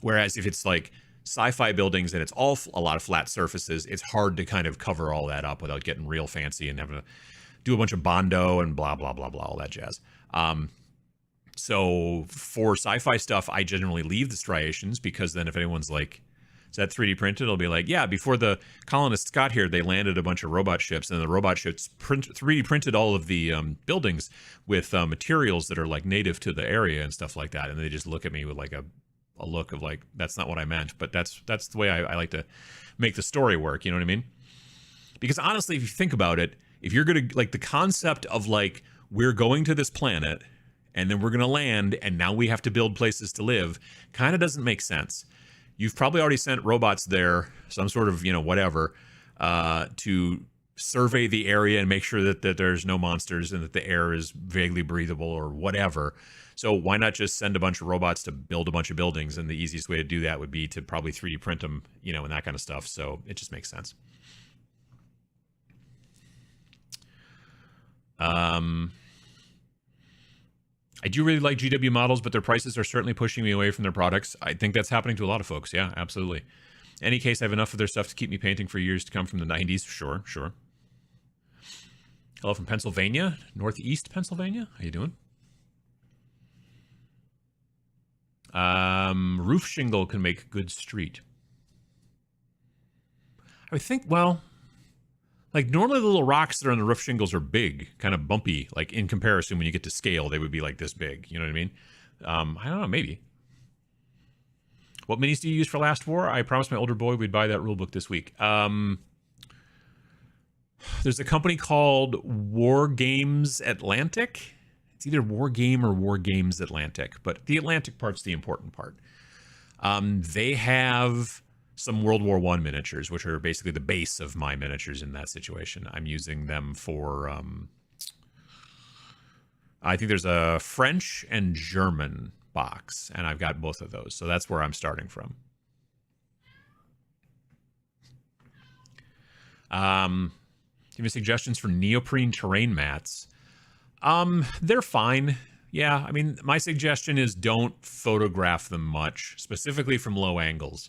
Whereas if it's like sci-fi buildings and it's all a lot of flat surfaces, it's hard to kind of cover all that up without getting real fancy and having to do a bunch of Bondo and blah, blah, blah, blah, all that jazz. So for sci-fi stuff, I generally leave the striations, because then if anyone's like, is that 3D printed? It'll be like, yeah, before the colonists got here, they landed a bunch of robot ships, and the robot ships 3D printed all of the buildings with materials that are like native to the area and stuff like that. And they just look at me with like a look of like, that's not what I meant, but that's the way I like to make the story work. You know what I mean? Because honestly, if you think about it, if you're going to like the concept of like, we're going to this planet and then we're going to land and now we have to build places to live, kind of doesn't make sense. You've probably already sent robots there, some sort of, whatever, to survey the area and make sure that there's no monsters and that the air is vaguely breathable or whatever. So why not just send a bunch of robots to build a bunch of buildings? And the easiest way to do that would be to probably 3D print them, and that kind of stuff. So it just makes sense. I do really like GW models, but their prices are certainly pushing me away from their products. I think that's happening to a lot of folks. Yeah, absolutely. In any case, I have enough of their stuff to keep me painting for years to come from the 90s. Sure. Hello from Pennsylvania, Northeast Pennsylvania. How you doing? Roof shingle can make good street. I would think, well, like normally the little rocks that are on the roof shingles are big, kind of bumpy, like in comparison when you get to scale, they would be like this big. You know what I mean? I don't know, maybe. What minis do you use for Last War? I promised my older boy we'd buy that rulebook this week. There's a company called War Games Atlantic. It's either War Game or War Games Atlantic, but the Atlantic part's the important part. They have some World War I miniatures, which are basically the base of my miniatures in that situation. I'm using them for, I think there's a French and German box, and I've got both of those. So that's where I'm starting from. Give me suggestions for neoprene terrain mats. They're fine. Yeah, I mean, my suggestion is don't photograph them much, specifically from low angles.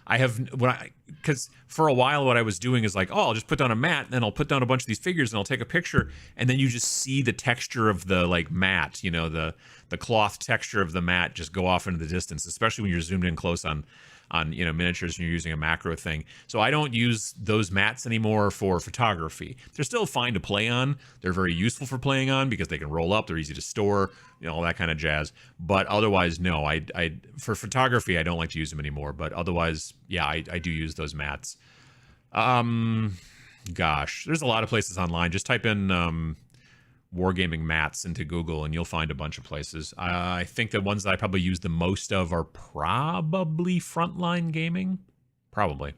Because for a while what I was doing is like, oh, I'll just put down a mat, and then I'll put down a bunch of these figures and I'll take a picture, and then you just see the texture of the like mat, the cloth texture of the mat just go off into the distance, especially when you're zoomed in close on miniatures and you're using a macro thing. So I don't use those mats anymore for photography. They're still fine to play on. They're very useful for playing on because they can roll up, they're easy to store, all that kind of jazz. But otherwise, no, I for photography, I don't like to use them anymore. But otherwise, yeah, I do use those mats. Gosh, there's a lot of places online. Just type in wargaming mats into Google and you'll find a bunch of places. I think the ones that I probably use the most of are probably Frontline Gaming. Probably.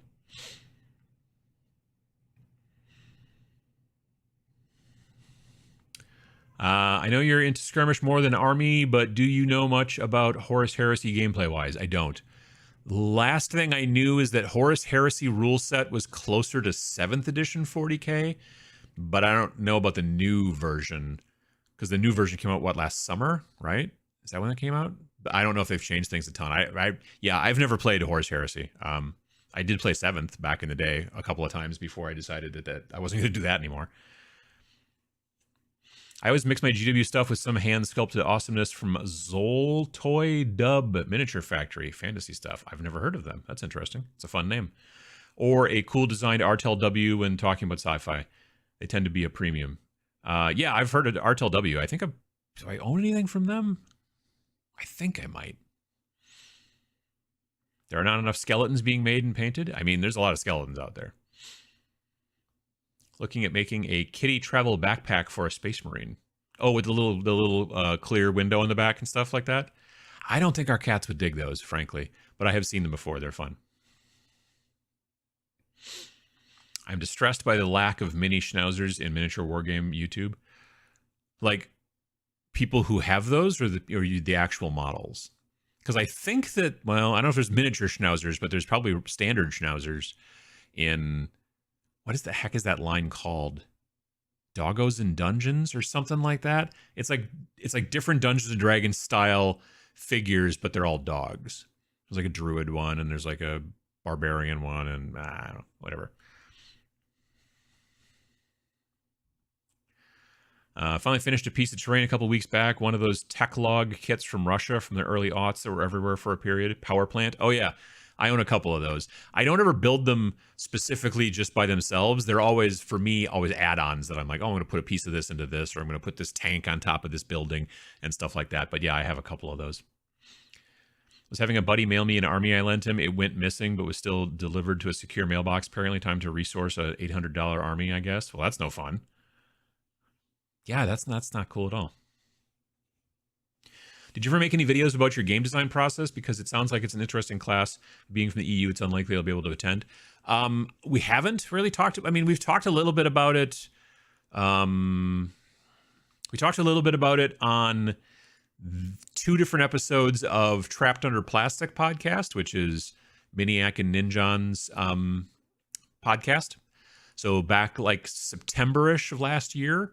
I know you're into skirmish more than army, but do you know much about Horus Heresy gameplay-wise? I don't. Last thing I knew is that Horus Heresy rule set was closer to 7th edition 40k, but I don't know about the new version, because the new version came out, last summer, right? Is that when it came out? I don't know if they've changed things a ton. I've never played Horus Heresy. I did play 7th back in the day a couple of times before I decided that I wasn't going to do that anymore. I always mix my GW stuff with some hand sculpted awesomeness from Zoltoy Dub Miniature Factory. Fantasy stuff. I've never heard of them. That's interesting. It's a fun name. Or a cool designed Artel W when talking about sci-fi. They tend to be a premium. Yeah, I've heard of Artel W. I think do I own anything from them? I think I might. There are not enough skeletons being made and painted. I mean, there's a lot of skeletons out there. Looking at making a kitty travel backpack for a space marine. Oh, with the little clear window in the back and stuff like that. I don't think our cats would dig those, frankly, but I have seen them before. They're fun. I'm distressed by the lack of mini schnauzers in miniature wargame YouTube. Like, people who have those or the actual models? Because I think that, well, I don't know if there's miniature schnauzers, but there's probably standard schnauzers in, what is the heck is that line called? Doggos and Dungeons or something like that. It's like different Dungeons and Dragons style figures, but they're all dogs. There's like a druid one, and there's like a barbarian one, and I don't know, whatever. Finally finished a piece of terrain a couple weeks back. One of those tech log kits from Russia from the early aughts that were everywhere for a period. Power plant. Oh yeah, I own a couple of those. I don't ever build them specifically just by themselves. They're always, for me, always add-ons that I'm like, oh, I'm going to put a piece of this into this, or I'm going to put this tank on top of this building and stuff like that. But yeah, I have a couple of those. Was having a buddy mail me an army I lent him. It went missing, but was still delivered to a secure mailbox. Apparently time to resource a $800 army, I guess. Well, that's no fun. Yeah, that's not cool at all. Did you ever make any videos about your game design process? Because it sounds like it's an interesting class. Being from the EU, it's unlikely I'll be able to attend. We haven't really talked. I mean, we've talked a little bit about it. We talked a little bit about it on 2 different episodes of Trapped Under Plastic podcast, which is Miniac and Ninjon's podcast. So back like September-ish of last year.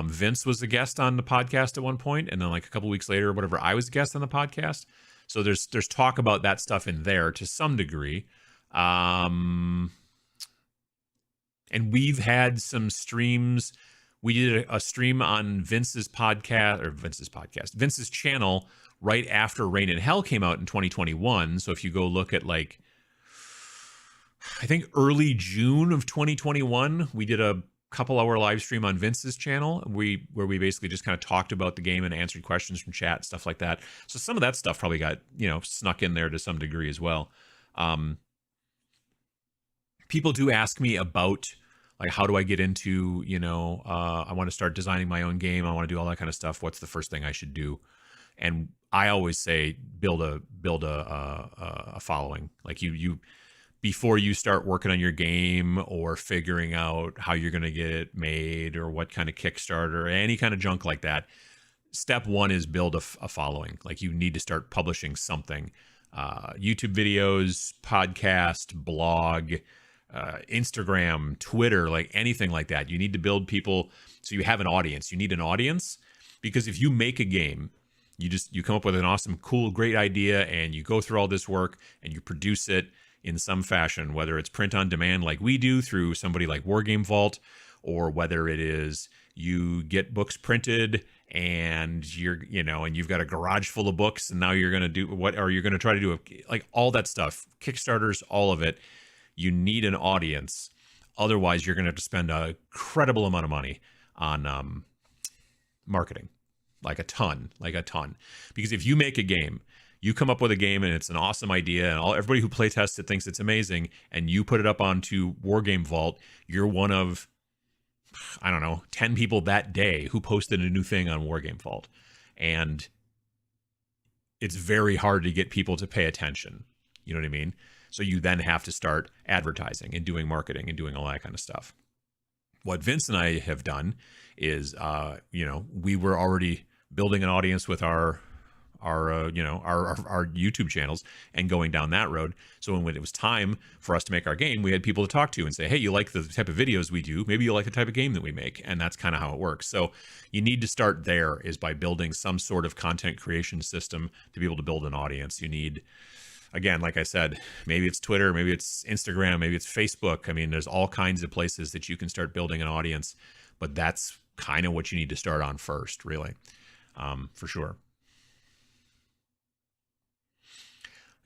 Vince was a guest on the podcast at one point, and then like a couple weeks later or whatever, I was a guest on the podcast. So there's talk about that stuff in there to some degree. And we've had some streams. We did a stream on Vince's channel right after Rain and Hell came out in 2021. So if you go look at like, I think early June of 2021, we did a couple-hour live stream on Vince's channel where we basically just kind of talked about the game and answered questions from chat and stuff like that. So some of that stuff probably got, snuck in there to some degree as well. People do ask me about like, how do I get into, I want to start designing my own game. I want to do all that kind of stuff. What's the first thing I should do? And I always say, build a following. Like you before you start working on your game or figuring out how you're going to get it made or what kind of Kickstarter or any kind of junk like that, step 1 is build a following. Like you need to start publishing something. YouTube videos, podcast, blog, Instagram, Twitter, like anything like that. You need to build people so you have an audience. You need an audience because if you make a game, you come up with an awesome, cool, great idea and you go through all this work and you produce it in some fashion, whether it's print on demand like we do through somebody like Wargame Vault, or whether it is you get books printed and and you've got a garage full of books and now you're going to do you're going to try to do like all that stuff, Kickstarters, all of it. You need an audience. Otherwise, you're going to have to spend a incredible amount of money on marketing, like a ton. Because if you make a game, you come up with a game and it's an awesome idea and everybody who playtests it thinks it's amazing and you put it up onto Wargame Vault, you're one of, 10 people that day who posted a new thing on Wargame Vault. And it's very hard to get people to pay attention. You know what I mean? So you then have to start advertising and doing marketing and doing all that kind of stuff. What Vince and I have done is, we were already building an audience with our YouTube channels and going down that road. So when it was time for us to make our game, we had people to talk to and say, hey, you like the type of videos we do, maybe you like the type of game that we make. And that's kind of how it works. So you need to start there is by building some sort of content creation system to be able to build an audience. You need, again, like I said, maybe it's Twitter, maybe it's Instagram, maybe it's Facebook. I mean, there's all kinds of places that you can start building an audience, but that's kind of what you need to start on first, really, for sure.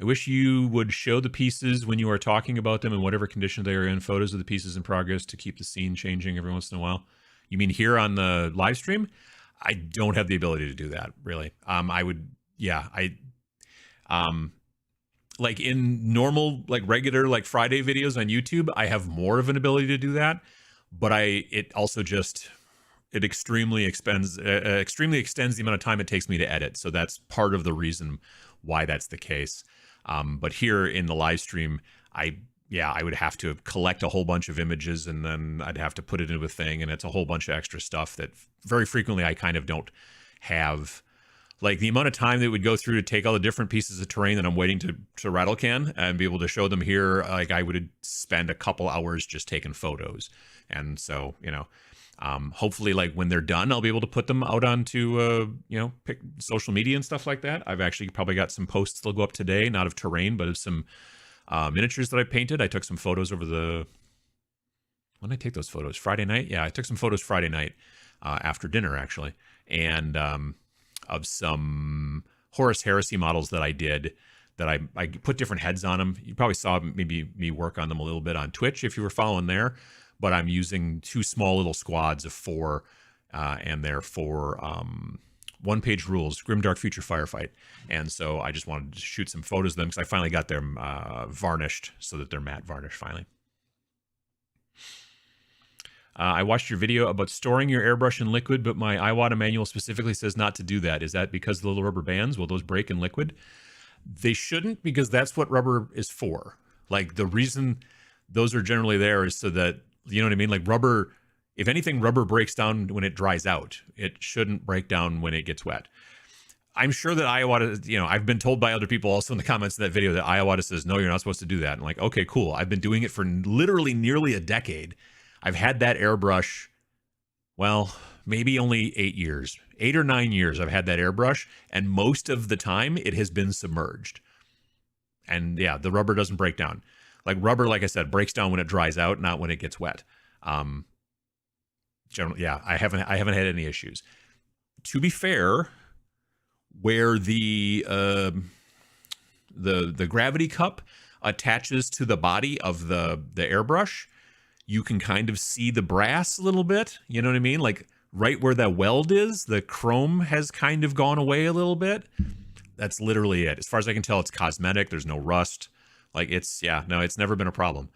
I wish you would show the pieces when you are talking about them in whatever condition they are in, photos of the pieces in progress to keep the scene changing every once in a while. You mean here on the live stream? I don't have the ability to do that, really. I would, yeah, like in normal, like regular, like Friday videos on YouTube, I have more of an ability to do that, but it also just, it extremely extends the amount of time it takes me to edit. So that's part of the reason why that's the case. But here in the live stream, I would have to collect a whole bunch of images, and then I'd have to put it into a thing, and it's a whole bunch of extra stuff that very frequently I kind of don't have. Like the amount of time that it would go through to take all the different pieces of terrain that I'm waiting to rattlecan and be able to show them here, like I would spend a couple hours just taking photos. And so, you know, hopefully like when they're done, I'll be able to put them out onto, you know, pick social media and stuff like that. I've actually probably got some posts that'll go up today, not of terrain, but of some miniatures that I painted. I took some photos over when did I take those photos? Friday night? Yeah, I took some photos Friday night after dinner, actually. And of some Horus Heresy models that I did that I put different heads on them. You probably saw maybe me work on them a little bit on Twitch if you were following there. But I'm using 2 small little squads of 4, and they're for one-page rules, Grimdark Future Firefight. And so I just wanted to shoot some photos of them because I finally got them varnished so that they're matte varnish finally. I watched your video about storing your airbrush in liquid, but my Iwata manual specifically says not to do that. Is that because of the little rubber bands? Will those break in liquid? They shouldn't, because that's what rubber is for. Like the reason those are generally there is so that, you know what I mean? Like rubber, if anything, rubber breaks down when it dries out. It shouldn't break down when it gets wet. I'm sure that Iwata, you know, I've been told by other people also in the comments of that video that Iwata says, no, you're not supposed to do that. And like, okay, cool. I've been doing it for literally nearly a decade. I've had that airbrush, well, maybe only 8 years, 8 or 9 years I've had that airbrush, and most of the time it has been submerged. And yeah, the rubber doesn't break down. Like rubber, like I said, breaks down when it dries out, not when it gets wet. Generally, yeah, I haven't had any issues. To be fair, where the gravity cup attaches to the body of the airbrush, you can kind of see the brass a little bit. You know what I mean? Like right where that weld is, the chrome has kind of gone away a little bit. That's literally it. As far as I can tell, it's cosmetic. There's no rust. Like it's, yeah, no, it's never been a problem.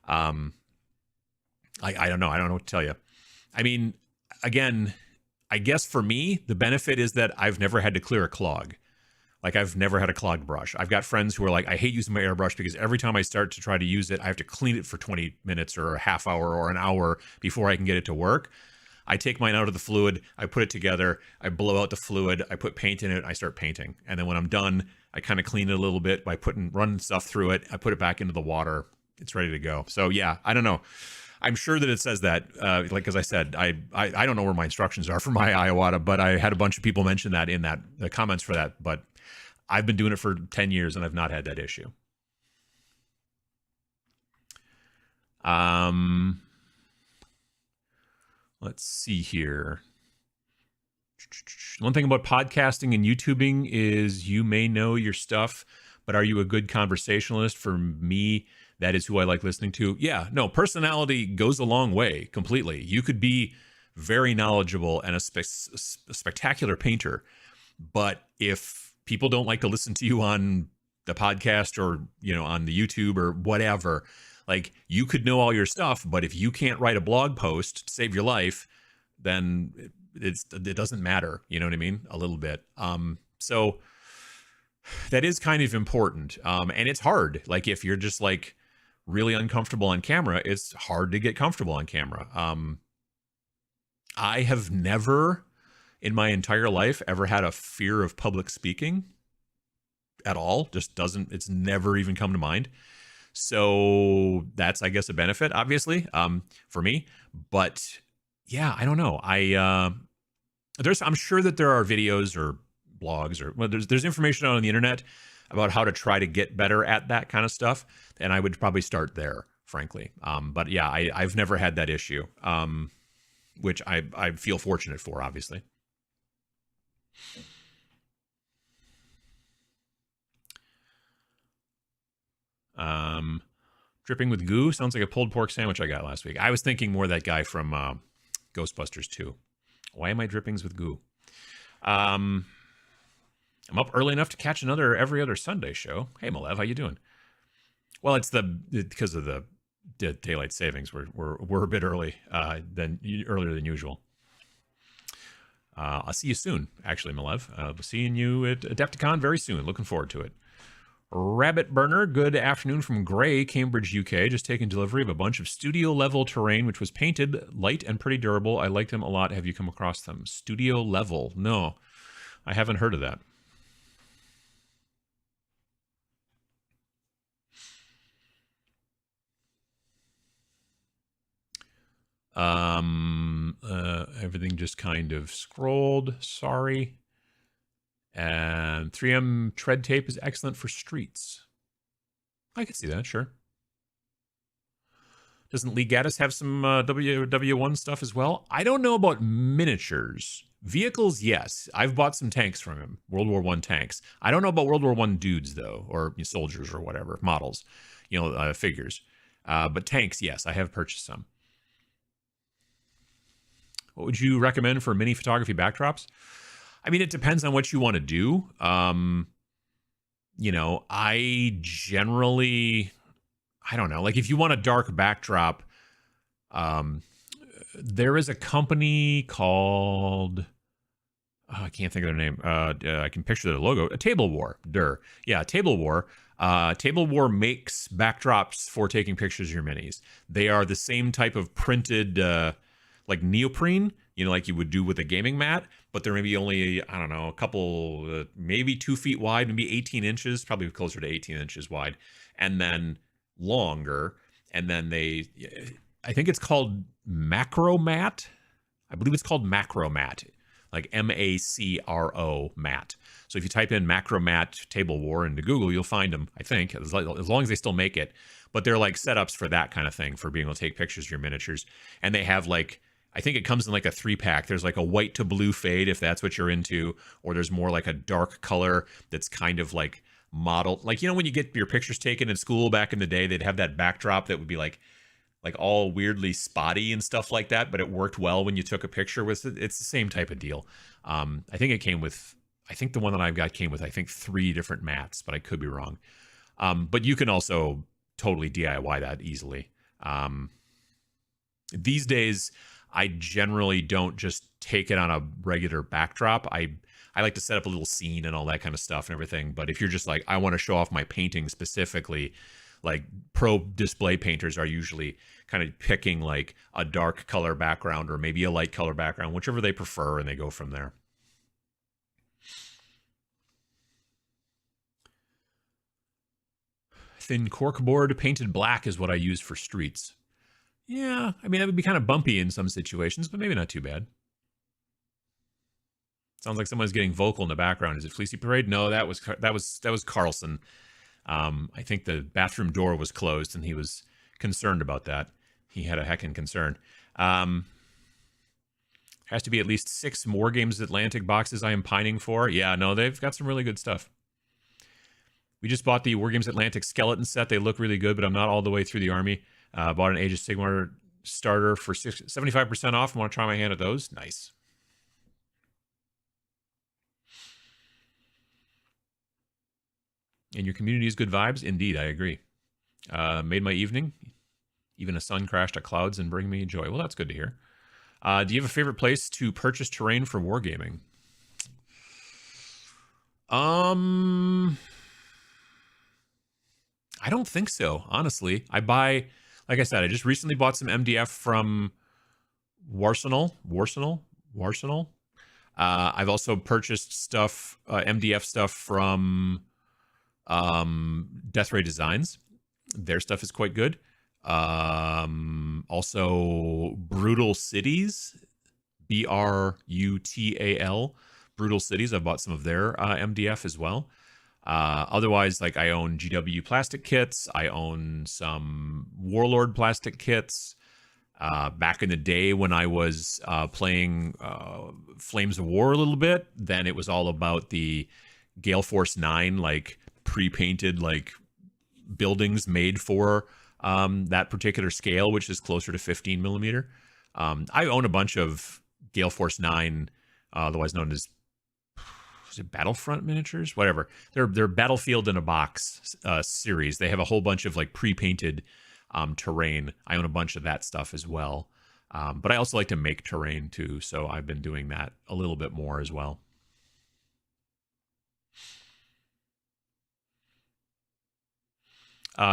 I don't know. I don't know what to tell you. I mean, again, I guess for me, the benefit is that I've never had to clear a clog. Like I've never had a clogged brush. I've got friends who are like, I hate using my airbrush because every time I start to try to use it, I have to clean it for 20 minutes or a half hour or an hour before I can get it to work. I take mine out of the fluid, I put it together, I blow out the fluid, I put paint in it, I start painting. And then when I'm done, I kind of clean it a little bit by running stuff through it. I put it back into the water. It's ready to go. So yeah, I don't know. I'm sure that it says that, like, as I said, I don't know where my instructions are for my Iwata, but I had a bunch of people mention that in the comments for that. But I've been doing it for 10 years and I've not had that issue. Let's see here. One thing about podcasting and YouTubing is you may know your stuff, but are you a good conversationalist? For me, that is who I like listening to. Yeah, no, personality goes a long way completely. You could be very knowledgeable and a spectacular painter, but if people don't like to listen to you on the podcast or, you know, on the YouTube or whatever, like you could know all your stuff, but if you can't write a blog post to save your life, then it doesn't matter. You know what I mean? A little bit. So that is kind of important. And it's hard. Like if you're just like really uncomfortable on camera, it's hard to get comfortable on camera. I have never in my entire life ever had a fear of public speaking at all. Just doesn't, it's never even come to mind. So that's, I guess, a benefit, obviously, for me. But yeah, I don't know. I'm sure that there are videos or blogs or, well, there's information out on the internet about how to try to get better at that kind of stuff. And I would probably start there, frankly. But yeah, I've never had that issue. which I feel fortunate for, obviously. Dripping with goo sounds like a pulled pork sandwich I got last week. I was thinking more of that guy from Ghostbusters 2. Why am I drippings with goo? I'm up early enough to catch another every other Sunday show. Hey, Malev, how you doing? Well, it's because of the daylight savings. We're a bit earlier than usual. I'll see you soon, actually, Malev. Seeing you at Adepticon very soon. Looking forward to it. Rabbit Burner, good afternoon from Gray, Cambridge, UK. Just taking delivery of a bunch of studio-level terrain, which was painted, light, and pretty durable. I like them a lot. Have you come across them? Studio-level? No, I haven't heard of that. Everything just kind of scrolled. Sorry. And 3M tread tape is excellent for streets. I can see that, sure. Doesn't Lee Gaddis have some WW1 stuff as well? I don't know about miniatures. Vehicles, yes. I've bought some tanks from him, World War I tanks. I don't know about World War I dudes, though, or soldiers or whatever, models, figures. But tanks, yes, I have purchased some. What would you recommend for mini photography backdrops? I mean, it depends on what you want to do. I generally, I don't know. Like, if you want a dark backdrop, there is a company called, I can't think of their name. I can picture the logo. Table War. Yeah, Table War. Table War makes backdrops for taking pictures of your minis. They are the same type of printed, like neoprene, like you would do with a gaming mat, but they're maybe only, I don't know, a couple, maybe 2 feet wide, maybe 18 inches, probably closer to 18 inches wide, and then longer. And then I think it's called macro mat. I believe it's called macro mat, like MACRO mat. So if you type in macro mat Table War into Google, you'll find them, I think, as long as they still make it. But they're like setups for that kind of thing, for being able to take pictures of your miniatures. And they have like, I think it comes in like a 3-pack. There's like a white to blue fade, if that's what you're into, or there's more like a dark color that's kind of like modeled. Like, when you get your pictures taken in school back in the day, they'd have that backdrop that would be like all weirdly spotty and stuff like that, but it worked well when you took a picture with it. It's the same type of deal. I think the one that I've got came with, I think, 3 different mats, but I could be wrong. But you can also totally DIY that easily. These days, I generally don't just take it on a regular backdrop. I like to set up a little scene and all that kind of stuff and everything. But if you're just like, I want to show off my painting specifically, like pro display painters are usually kind of picking like a dark color background or maybe a light color background, whichever they prefer, and they go from there. Thin corkboard painted black is what I use for streets. Yeah, I mean, that would be kind of bumpy in some situations, but maybe not too bad. Sounds like someone's getting vocal in the background. Is it Fleecy Parade? No, that was Carlson. I think the bathroom door was closed, and he was concerned about that. He had a heckin' concern. Has to be at least 6 More Games Atlantic boxes I am pining for. Yeah, no, they've got some really good stuff. We just bought the War Games Atlantic skeleton set. They look really good, but I'm not all the way through the army. Bought an Age of Sigmar starter for 75% off. I want to try my hand at those. Nice. And your community is good vibes? Indeed, I agree. Made my evening. Even a sun crashed at clouds and bring me joy. Well, that's good to hear. Do you have a favorite place to purchase terrain for wargaming? I don't think so, honestly. Like I said, I just recently bought some MDF from Warsenal. I've also purchased stuff, MDF stuff from Death Ray Designs. Their stuff is quite good. Also Brutal Cities, BRUTAL, Brutal Cities. I've bought some of their MDF as well. Otherwise, like, I own GW plastic kits. I own some Warlord plastic kits. Back in the day when I was playing Flames of War a little bit, then it was all about the Gale Force 9, like pre-painted like buildings made for that particular scale, which is closer to 15 millimeter. I own a bunch of Gale Force 9, otherwise known as, is it Battlefront miniatures? Whatever. They're Battlefield in a Box series. They have a whole bunch of like pre-painted terrain. I own a bunch of that stuff as well. But I also like to make terrain too, so I've been doing that a little bit more as well.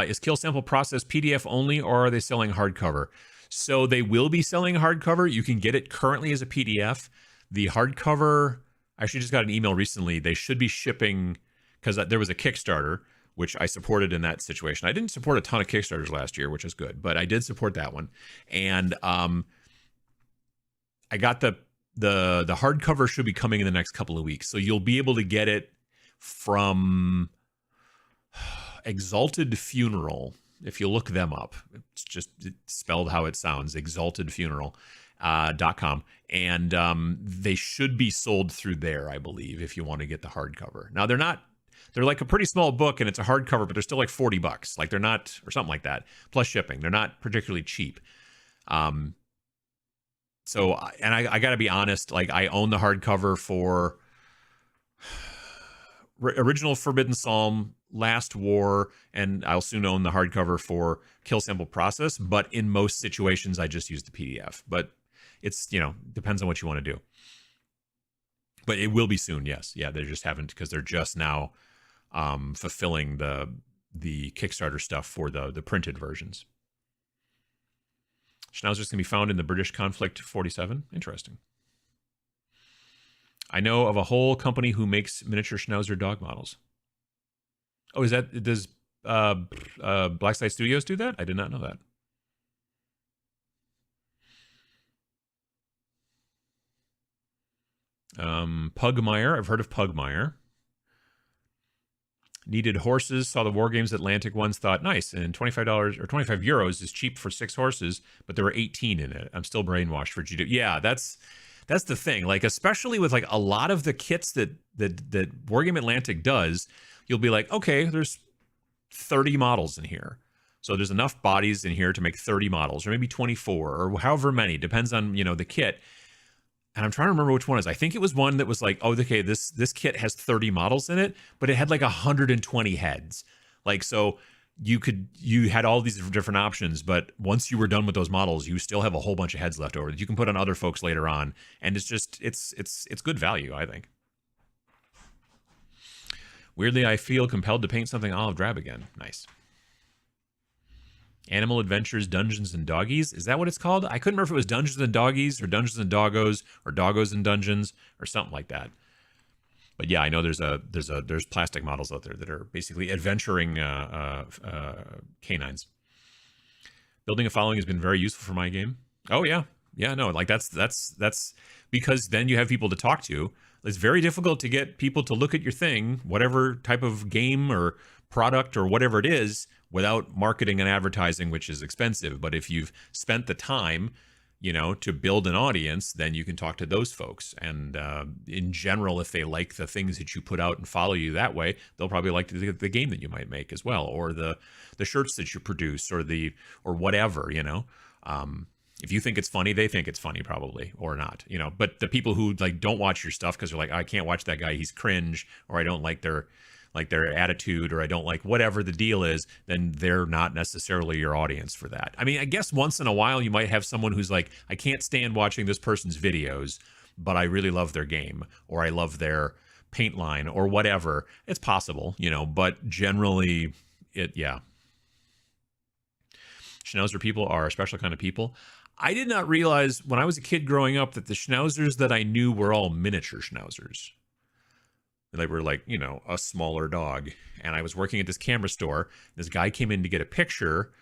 Is Kill Sample Process PDF only, or are they selling hardcover? So they will be selling hardcover. You can get it currently as a PDF. The hardcover, I actually just got an email recently. They should be shipping, because there was a Kickstarter, which I supported in that situation. I didn't support a ton of Kickstarters last year, which is good, but I did support that one. And I got the hardcover should be coming in the next couple of weeks. So you'll be able to get it from Exalted Funeral. If you look them up, it's spelled how it sounds, exaltedfuneral.com. And they should be sold through there, I believe, if you want to get the hardcover. Now, they're like a pretty small book and it's a hardcover, but they're still like $40. Like they're not, or something like that, plus shipping. They're not particularly cheap. So, and I got to be honest, like I own the hardcover for original Forbidden Psalm, Last War, and I'll soon own the hardcover for Kill Sample Process. But in most situations, I just use the PDF. But it's, depends on what you want to do. But it will be soon, yes. Yeah, they just haven't, because they're just now fulfilling the Kickstarter stuff for the printed versions. Schnauzers can be found in the British Conflict 47. Interesting. I know of a whole company who makes miniature Schnauzer dog models. Oh, does Blackside Studios do that? I did not know that. Pugmire. I've heard of Pugmire. Needed horses. Saw the Wargames Atlantic ones. Thought, nice. And $25 or 25 euros is cheap for 6 horses, but there were 18 in it. I'm still brainwashed for GW. Yeah, that's the thing. Like, especially with like a lot of the kits that Wargame Atlantic does, you'll be like, okay, there's 30 models in here. So there's enough bodies in here to make 30 models, or maybe 24, or however many, depends on, the kit. And I'm trying to remember which one it is. I think it was one that was like, oh, okay, this kit has 30 models in it, but it had like 120 heads. Like, so you had all these different options, but once you were done with those models, you still have a whole bunch of heads left over that you can put on other folks later on. And it's just, it's good value, I think. Weirdly, I feel compelled to paint something olive drab again. Nice. Animal Adventures, Dungeons and Doggies. Is that what it's called? I couldn't remember if it was Dungeons and Doggies or Dungeons and Doggos or Doggos and Dungeons or something like that. But yeah, I know there's plastic models out there that are basically adventuring canines. Building a following has been very useful for my game. Oh yeah. Yeah, no, like that's because then you have people to talk to. It's very difficult to get people to look at your thing, whatever type of game or product or whatever it is, without marketing and advertising, which is expensive. But if you've spent the time, to build an audience, then you can talk to those folks. And in general, if they like the things that you put out and follow you that way, they'll probably like the game that you might make as well, or the shirts that you produce, or whatever, If you think it's funny, they think it's funny probably, or not, But the people who like don't watch your stuff because they're like, I can't watch that guy, he's cringe, or I don't like their attitude, or I don't like whatever the deal is, then they're not necessarily your audience for that. I mean, I guess once in a while you might have someone who's like, I can't stand watching this person's videos, but I really love their game, or I love their paint line, or whatever. It's possible, but generally yeah. Schnauzer people are a special kind of people. I did not realize when I was a kid growing up that the Schnauzers that I knew were all miniature Schnauzers. They were like, a smaller dog. And I was working at this camera store. This guy came in to get a picture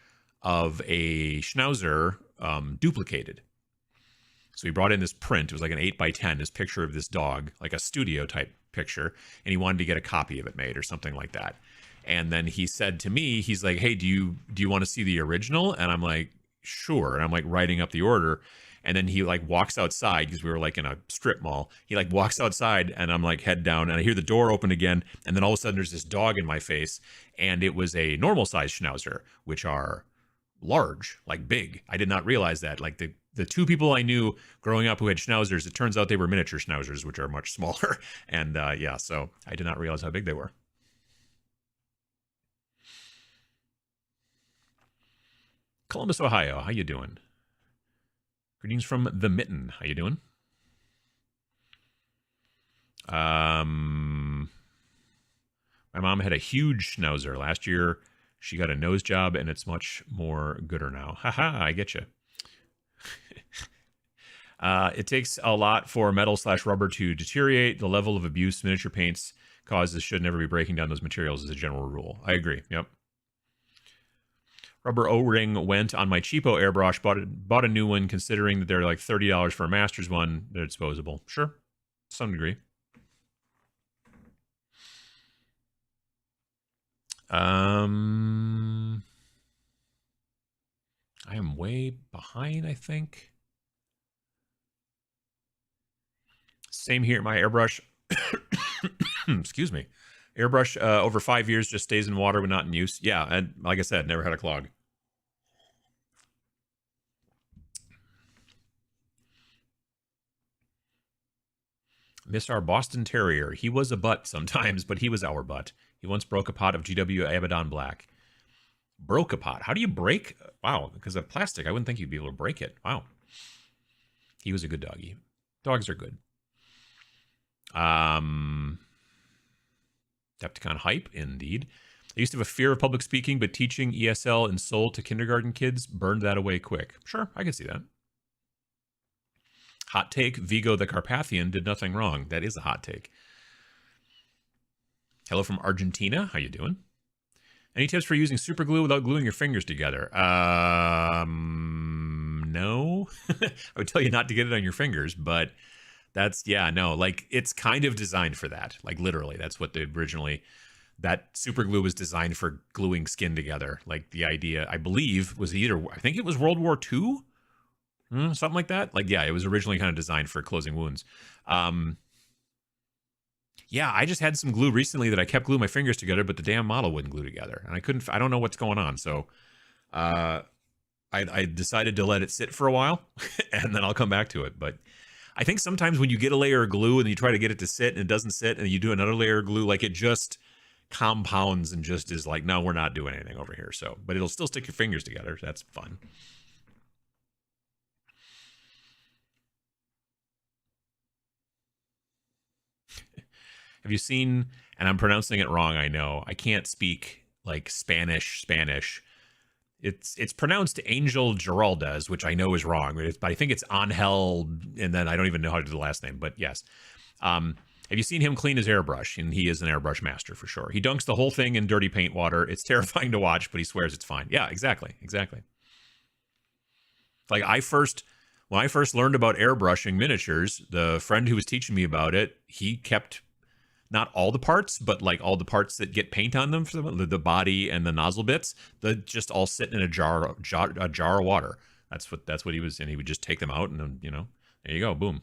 of a Schnauzer duplicated. So he brought in this print. It was like an 8x10, this picture of this dog, like a studio type picture. And he wanted to get a copy of it made or something like that. And then he said to me, he's like, hey, do you want to see the original? And I'm like, sure. And I'm like writing up the order. And then he like walks outside because we were like in a strip mall. He like walks outside and I'm like head down and I hear the door open again. And then all of a sudden there's this dog in my face. And it was a normal size Schnauzer, which are large, like big. I did not realize that. Like the two people I knew growing up who had Schnauzers, it turns out they were miniature Schnauzers, which are much smaller. And yeah, so I did not realize how big they were. Columbus, Ohio. How you doing? Greetings from the Mitten. How you doing? My mom had a huge Schnauzer last year. She got a nose job, and it's much more gooder now. Haha, I get you. It takes a lot for metal/rubber to deteriorate. The level of abuse miniature paints causes should never be breaking down those materials as a general rule. I agree. Yep. Rubber O-ring went on my cheapo airbrush. Bought a new one, considering that they're like $30 for a master's one. They're disposable. Sure, to some degree. I am way behind, I think. Same here. My airbrush, excuse me, airbrush over 5 years just stays in water when not in use. Yeah, and like I said, never had a clog. Miss our Boston Terrier. He was a butt sometimes, but he was our butt. He once broke a pot of GW Abaddon Black. Broke a pot. How do you break? Wow, because of plastic. I wouldn't think you'd be able to break it. Wow. He was a good doggy. Dogs are good. Adepticon hype, indeed. I used to have a fear of public speaking, but teaching ESL in Seoul to kindergarten kids burned that away quick. Sure, I can see that. Hot take, Vigo the Carpathian did nothing wrong. That is a hot take. Hello from Argentina. How you doing? Any tips for using super glue without gluing your fingers together? No. I would tell you not to get it on your fingers, but that's, yeah, no. Like, it's kind of designed for that. Like, literally, that's what they originally... That super glue was designed for gluing skin together. Like, the idea, I believe, was either... I think it was World War II? Something like that. Like, yeah, it was originally kind of designed for closing wounds. Yeah, I just had some glue recently that I kept gluing my fingers together, but the damn model wouldn't glue together. And I couldn't, I don't know what's going on. So I decided to let it sit for a while and then I'll come back to it. But I think sometimes when you get a layer of glue and you try to get it to sit and it doesn't sit and you do another layer of glue, like it just compounds and just is like, no, we're not doing anything over here. So, but it'll still stick your fingers together. That's fun. Have you seen, and I'm pronouncing it wrong, I know. I can't speak like Spanish. It's pronounced Angel Giraldez, which I know is wrong, but I think it's Angel, and then I don't even know how to do the last name, but yes. Have you seen him clean his airbrush? And he is an airbrush master for sure. He dunks the whole thing in dirty paint water. It's terrifying to watch, but he swears it's fine. Yeah, exactly. Like when I first learned about airbrushing miniatures, the friend who was teaching me about it, he kept not all the parts, but like all the parts that get paint on them, for the body and the nozzle bits, that just all sit in a jar of water. That's what he was, and he would just take them out, and then, you know, there you go, boom.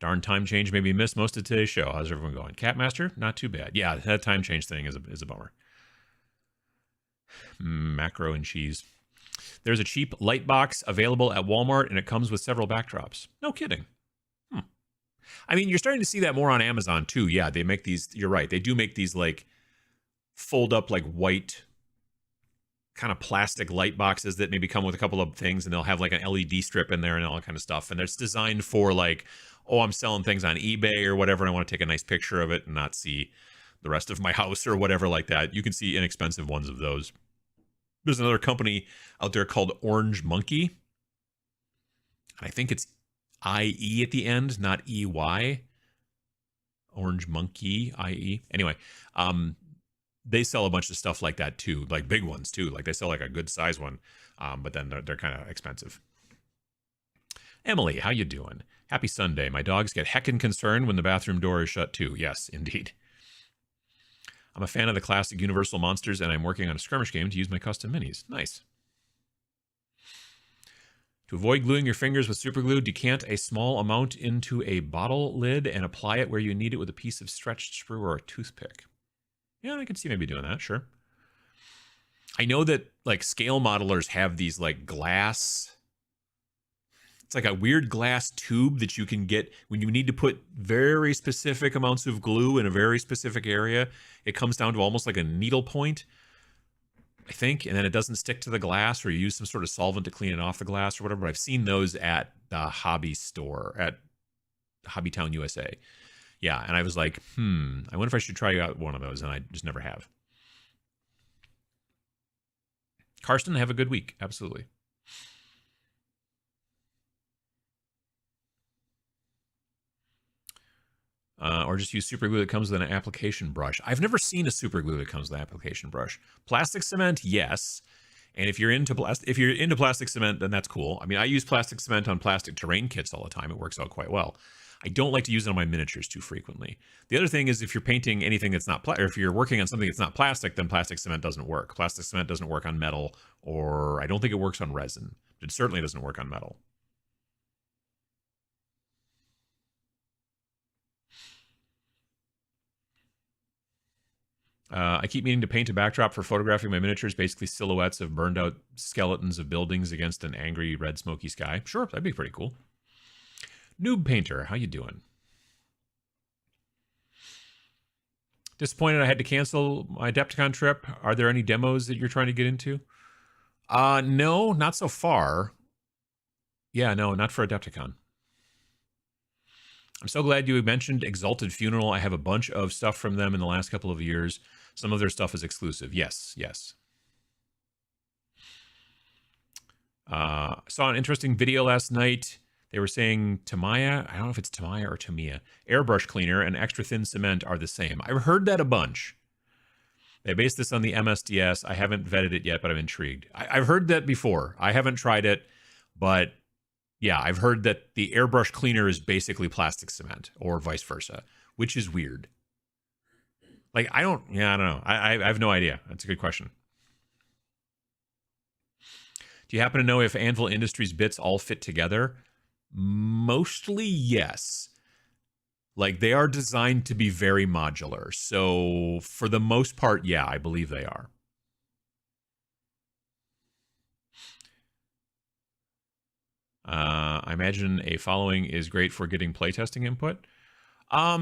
Darn time change made me miss most of today's show. How's everyone going? Catmaster, not too bad. Yeah, that time change thing is a bummer. Macro and cheese. There's a cheap light box available at Walmart, and it comes with several backdrops. No kidding. I mean, you're starting to see that more on Amazon too. Yeah, they make these, you're right. They do make these like fold up like white kind of plastic light boxes that maybe come with a couple of things, and they'll have like an LED strip in there and all that kind of stuff. And it's designed for like, oh, I'm selling things on eBay or whatever, and I want to take a nice picture of it and not see the rest of my house or whatever like that. You can see inexpensive ones of those. There's another company out there called Orange Monkey. I think it's IE at the end, not EY. Orange Monkey, IE. Anyway, they sell a bunch of stuff like that too, like big ones too. Like they sell like a good size one, but then they're kind of expensive. Emily, how you doing? Happy Sunday. My dogs get heckin' concerned when the bathroom door is shut too. Yes, indeed. I'm a fan of the classic Universal monsters, and I'm working on a skirmish game to use my custom minis. Nice. To avoid gluing your fingers with super glue, decant a small amount into a bottle lid and apply it where you need it with a piece of stretched sprue or a toothpick. Yeah, I can see maybe doing that, sure. I know that like scale modelers have these like glass, it's like a weird glass tube that you can get when you need to put very specific amounts of glue in a very specific area. It comes down to almost like a needle point, I think, and then it doesn't stick to the glass, or you use some sort of solvent to clean it off the glass or whatever. But I've seen those at the hobby store at Hobbytown, USA. Yeah, and I was like, I wonder if I should try out one of those, and I just never have. Karsten, have a good week. Absolutely. Or just use super glue that comes with an application brush. I've never seen a super glue that comes with an application brush. Plastic cement, yes. And if you're into plastic cement, then that's cool. I mean, I use plastic cement on plastic terrain kits all the time. It works out quite well. I don't like to use it on my miniatures too frequently. The other thing is if you're painting anything that's not or if you're working on something that's not plastic, then plastic cement doesn't work. Plastic cement doesn't work on metal, or I don't think it works on resin. It certainly doesn't work on metal. I keep meaning to paint a backdrop for photographing my miniatures, basically silhouettes of burned out skeletons of buildings against an angry red smoky sky. Sure, that'd be pretty cool. Noob Painter, how you doing? Disappointed I had to cancel my Adepticon trip. Are there any demos that you're trying to get into? No, not so far. Yeah, no, not for Adepticon. I'm so glad you mentioned Exalted Funeral. I have a bunch of stuff from them in the last couple of years. Some of their stuff is exclusive. Yes, yes. Saw an interesting video last night. They were saying Tamiya, I don't know if it's Tamiya or Tamiya, airbrush cleaner and extra thin cement are the same. I've heard that a bunch. They based this on the MSDS. I haven't vetted it yet, but I'm intrigued. I've heard that before. I haven't tried it, but yeah, I've heard that the airbrush cleaner is basically plastic cement or vice versa, which is weird. Like, I don't know. I have no idea. That's a good question. Do you happen to know if Anvil Industries bits all fit together? Mostly, yes. Like, they are designed to be very modular. So, for the most part, yeah, I believe they are. I imagine a following is great for getting playtesting input. I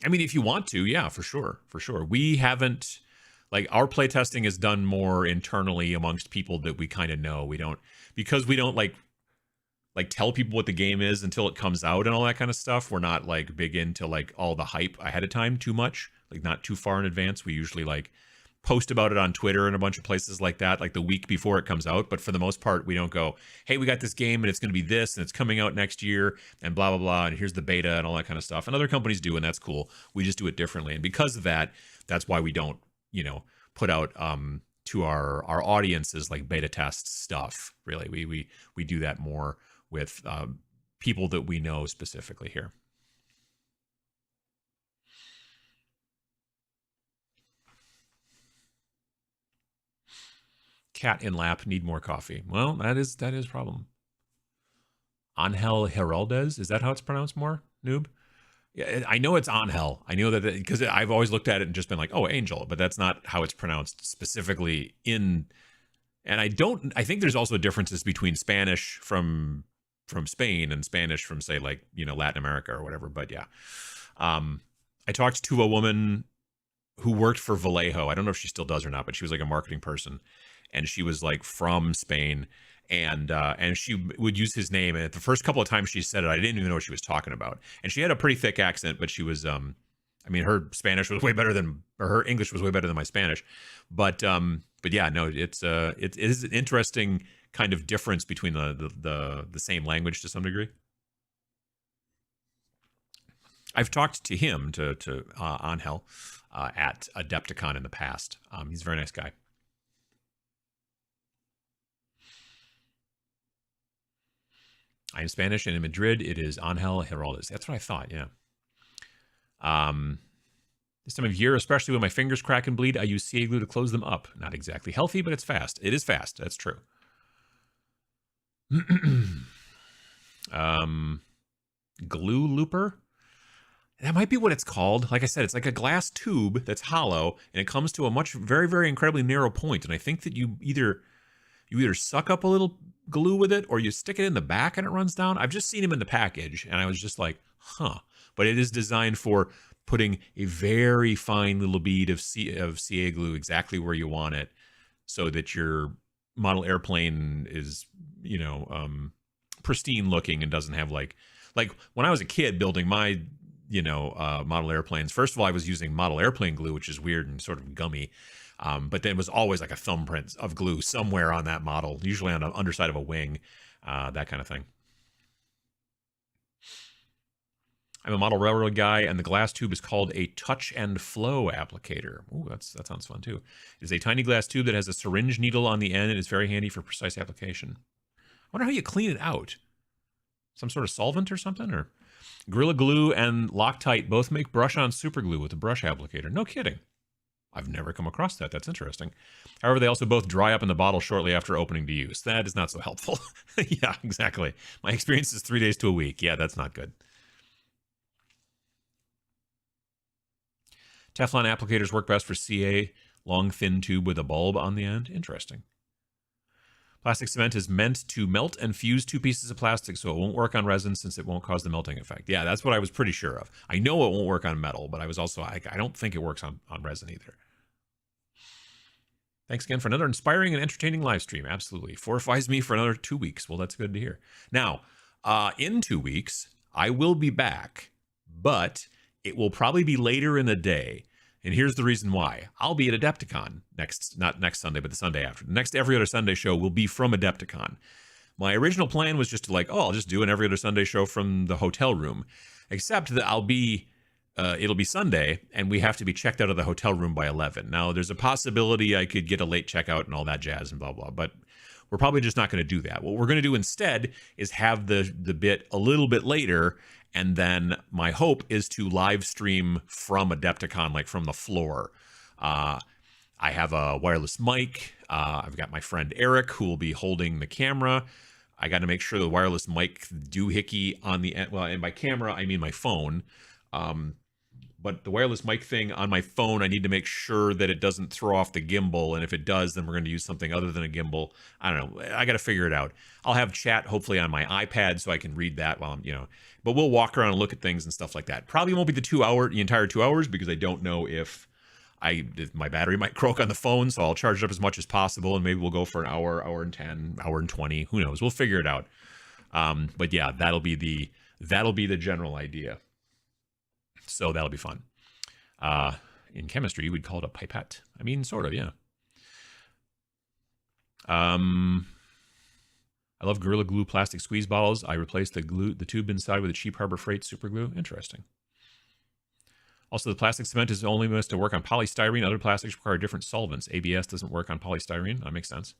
mean, if you want to, yeah, for sure, for sure. We haven't, like, our playtesting is done more internally amongst people that we kind of know. We don't, because we don't like tell people what the game is until it comes out and all that kind of stuff. We're not like big into like all the hype ahead of time too much, like not too far in advance. We usually like post about it on Twitter and a bunch of places like that, like the week before it comes out. But for the most part, we don't go, hey, we got this game and it's going to be this and it's coming out next year and blah, blah, blah. And here's the beta and all that kind of stuff. And other companies do, and that's cool. We just do it differently. And because of that, that's why we don't, you know, put out to our audiences like beta test stuff. Really, we do that more with people that we know specifically here. Cat in lap, need more coffee. Well, that is problem. Angel Heraldez, is that how it's pronounced more, noob? Yeah, I know it's Angel. I know that because I've always looked at it and just been like, oh, angel, but that's not how it's pronounced specifically in. And I think there's also differences between Spanish from Spain and Spanish from, say, like, you know, Latin America or whatever. But yeah, I talked to a woman who worked for Vallejo. I don't know if she still does or not, but she was like a marketing person, and she was like from Spain, and she would use his name. And the first couple of times she said it, I didn't even know what she was talking about. And she had a pretty thick accent, but she was, I mean, her Spanish was way better than, or her English was way better than my Spanish. But yeah, no, it is an interesting kind of difference between the same language to some degree. I've talked to him, to Angel, at Adepticon in the past. He's a very nice guy. I am Spanish, and in Madrid, it is Angel Heraldez. That's what I thought, yeah. This time of year, especially when my fingers crack and bleed, I use CA glue to close them up. Not exactly healthy, but it's fast. It is fast. That's true. Glue looper. That might be what it's called. Like I said, it's like a glass tube that's hollow, and it comes to a very, very incredibly narrow point. And I think that you either suck up a little glue with it, or you stick it in the back and it runs down. I've just seen them in the package, and I was just like, huh. But it is designed for putting a very fine little bead of CA glue exactly where you want it, so that your model airplane is, pristine looking and doesn't have like when I was a kid building my model airplanes. First of all, I was using model airplane glue, which is weird and sort of gummy. But then it was always like a thumbprint of glue somewhere on that model, usually on the underside of a wing, that kind of thing. I'm a model railroad guy, and the glass tube is called a touch and flow applicator. Ooh, that sounds fun too. It is a tiny glass tube that has a syringe needle on the end. It is very handy for precise application. I wonder how you clean it out. Some sort of solvent or something? Or Gorilla Glue and Loctite both make brush-on super glue with a brush applicator. No kidding. I've never come across that. That's interesting. However, they also both dry up in the bottle shortly after opening to use. That is not so helpful. Yeah, exactly. My experience is 3 days to a week. Yeah, that's not good. Teflon applicators work best for CA. Long, thin tube with a bulb on the end. Interesting. Plastic cement is meant to melt and fuse two pieces of plastic, so it won't work on resin since it won't cause the melting effect. Yeah, that's what I was pretty sure of. I know it won't work on metal, but I was also, I don't think it works on resin either. Thanks again for another inspiring and entertaining live stream. Absolutely. Fortifies me for another 2 weeks. Well, that's good to hear. Now, in 2 weeks, I will be back, but it will probably be later in the day. And here's the reason why. I'll be at Adepticon not next Sunday, but the Sunday after. The next Every Other Sunday show will be from Adepticon. My original plan was just to I'll just do an Every Other Sunday show from the hotel room. Except that it'll be Sunday, and we have to be checked out of the hotel room by 11. Now, there's a possibility I could get a late checkout and all that jazz and blah, blah, but we're probably just not going to do that. What we're going to do instead is have the bit a little bit later, and then my hope is to live stream from Adepticon, from the floor. I have a wireless mic. I've got my friend Eric, who will be holding the camera. I got to make sure the wireless mic doohickey on the end. Well, and by camera, I mean my phone. But the wireless mic thing on my phone, I need to make sure that it doesn't throw off the gimbal. And if it does, then we're going to use something other than a gimbal. I don't know. I got to figure it out. I'll have chat hopefully on my iPad so I can read that while I'm, but we'll walk around and look at things and stuff like that. Probably won't be the entire 2 hours, because I don't know if my battery might croak on the phone. So I'll charge it up as much as possible, and maybe we'll go for an hour, hour and 10, hour and 20. Who knows? We'll figure it out. But yeah, that'll be the general idea. So that'll be fun. In chemistry, we'd call it a pipette. I mean, sort of, yeah. I love Gorilla Glue plastic squeeze bottles. I replaced the tube inside with a cheap Harbor Freight super glue. Interesting. Also, the plastic cement is only meant to work on polystyrene. Other plastics require different solvents. ABS doesn't work on polystyrene. That makes sense.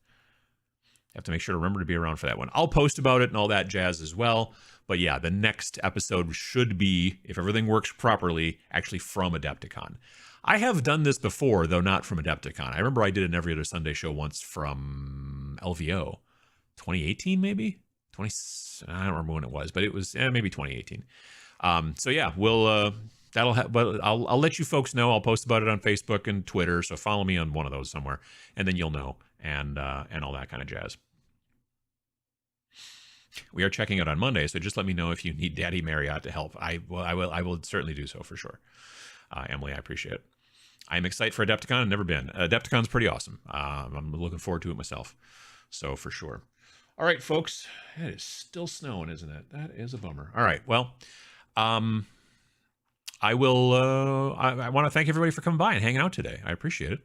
Have to make sure to remember to be around for that one. I'll post about it and all that jazz as well. But yeah, the next episode should be, if everything works properly, actually from Adepticon. I have done this before, though not from Adepticon. I remember I did an Every Other Sunday show once from LVO. 2018, maybe? I don't remember when it was, but it was maybe 2018. So yeah, but I'll let you folks know. I'll post about it on Facebook and Twitter, so follow me on one of those somewhere, and then you'll know, and all that kind of jazz. We are checking out on Monday, so just let me know if you need Daddy Marriott to help. I will certainly do so for sure. Emily, I appreciate it. I'm excited for Adepticon. I've never been. Adepticon's pretty awesome. I'm looking forward to it myself, so for sure. All right, folks, it is still snowing, isn't it? That is a bummer. All right, well, I will. I want to thank everybody for coming by and hanging out today. I appreciate it,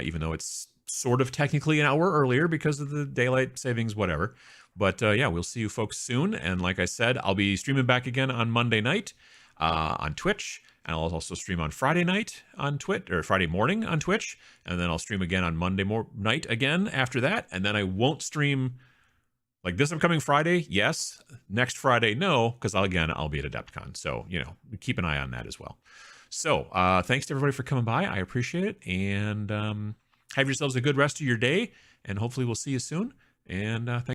even though it's sort of technically an hour earlier because of the daylight savings, whatever. But yeah, we'll see you folks soon. And like I said, I'll be streaming back again on Monday night on Twitch. And I'll also stream on Friday night on Twitch, or Friday morning on Twitch. And then I'll stream again on Monday night again after that. And then I won't stream like this upcoming Friday. Yes. Next Friday, no, because I'll be at Adepticon. So, keep an eye on that as well. So thanks to everybody for coming by. I appreciate it. And have yourselves a good rest of your day. And hopefully we'll see you soon. And thanks.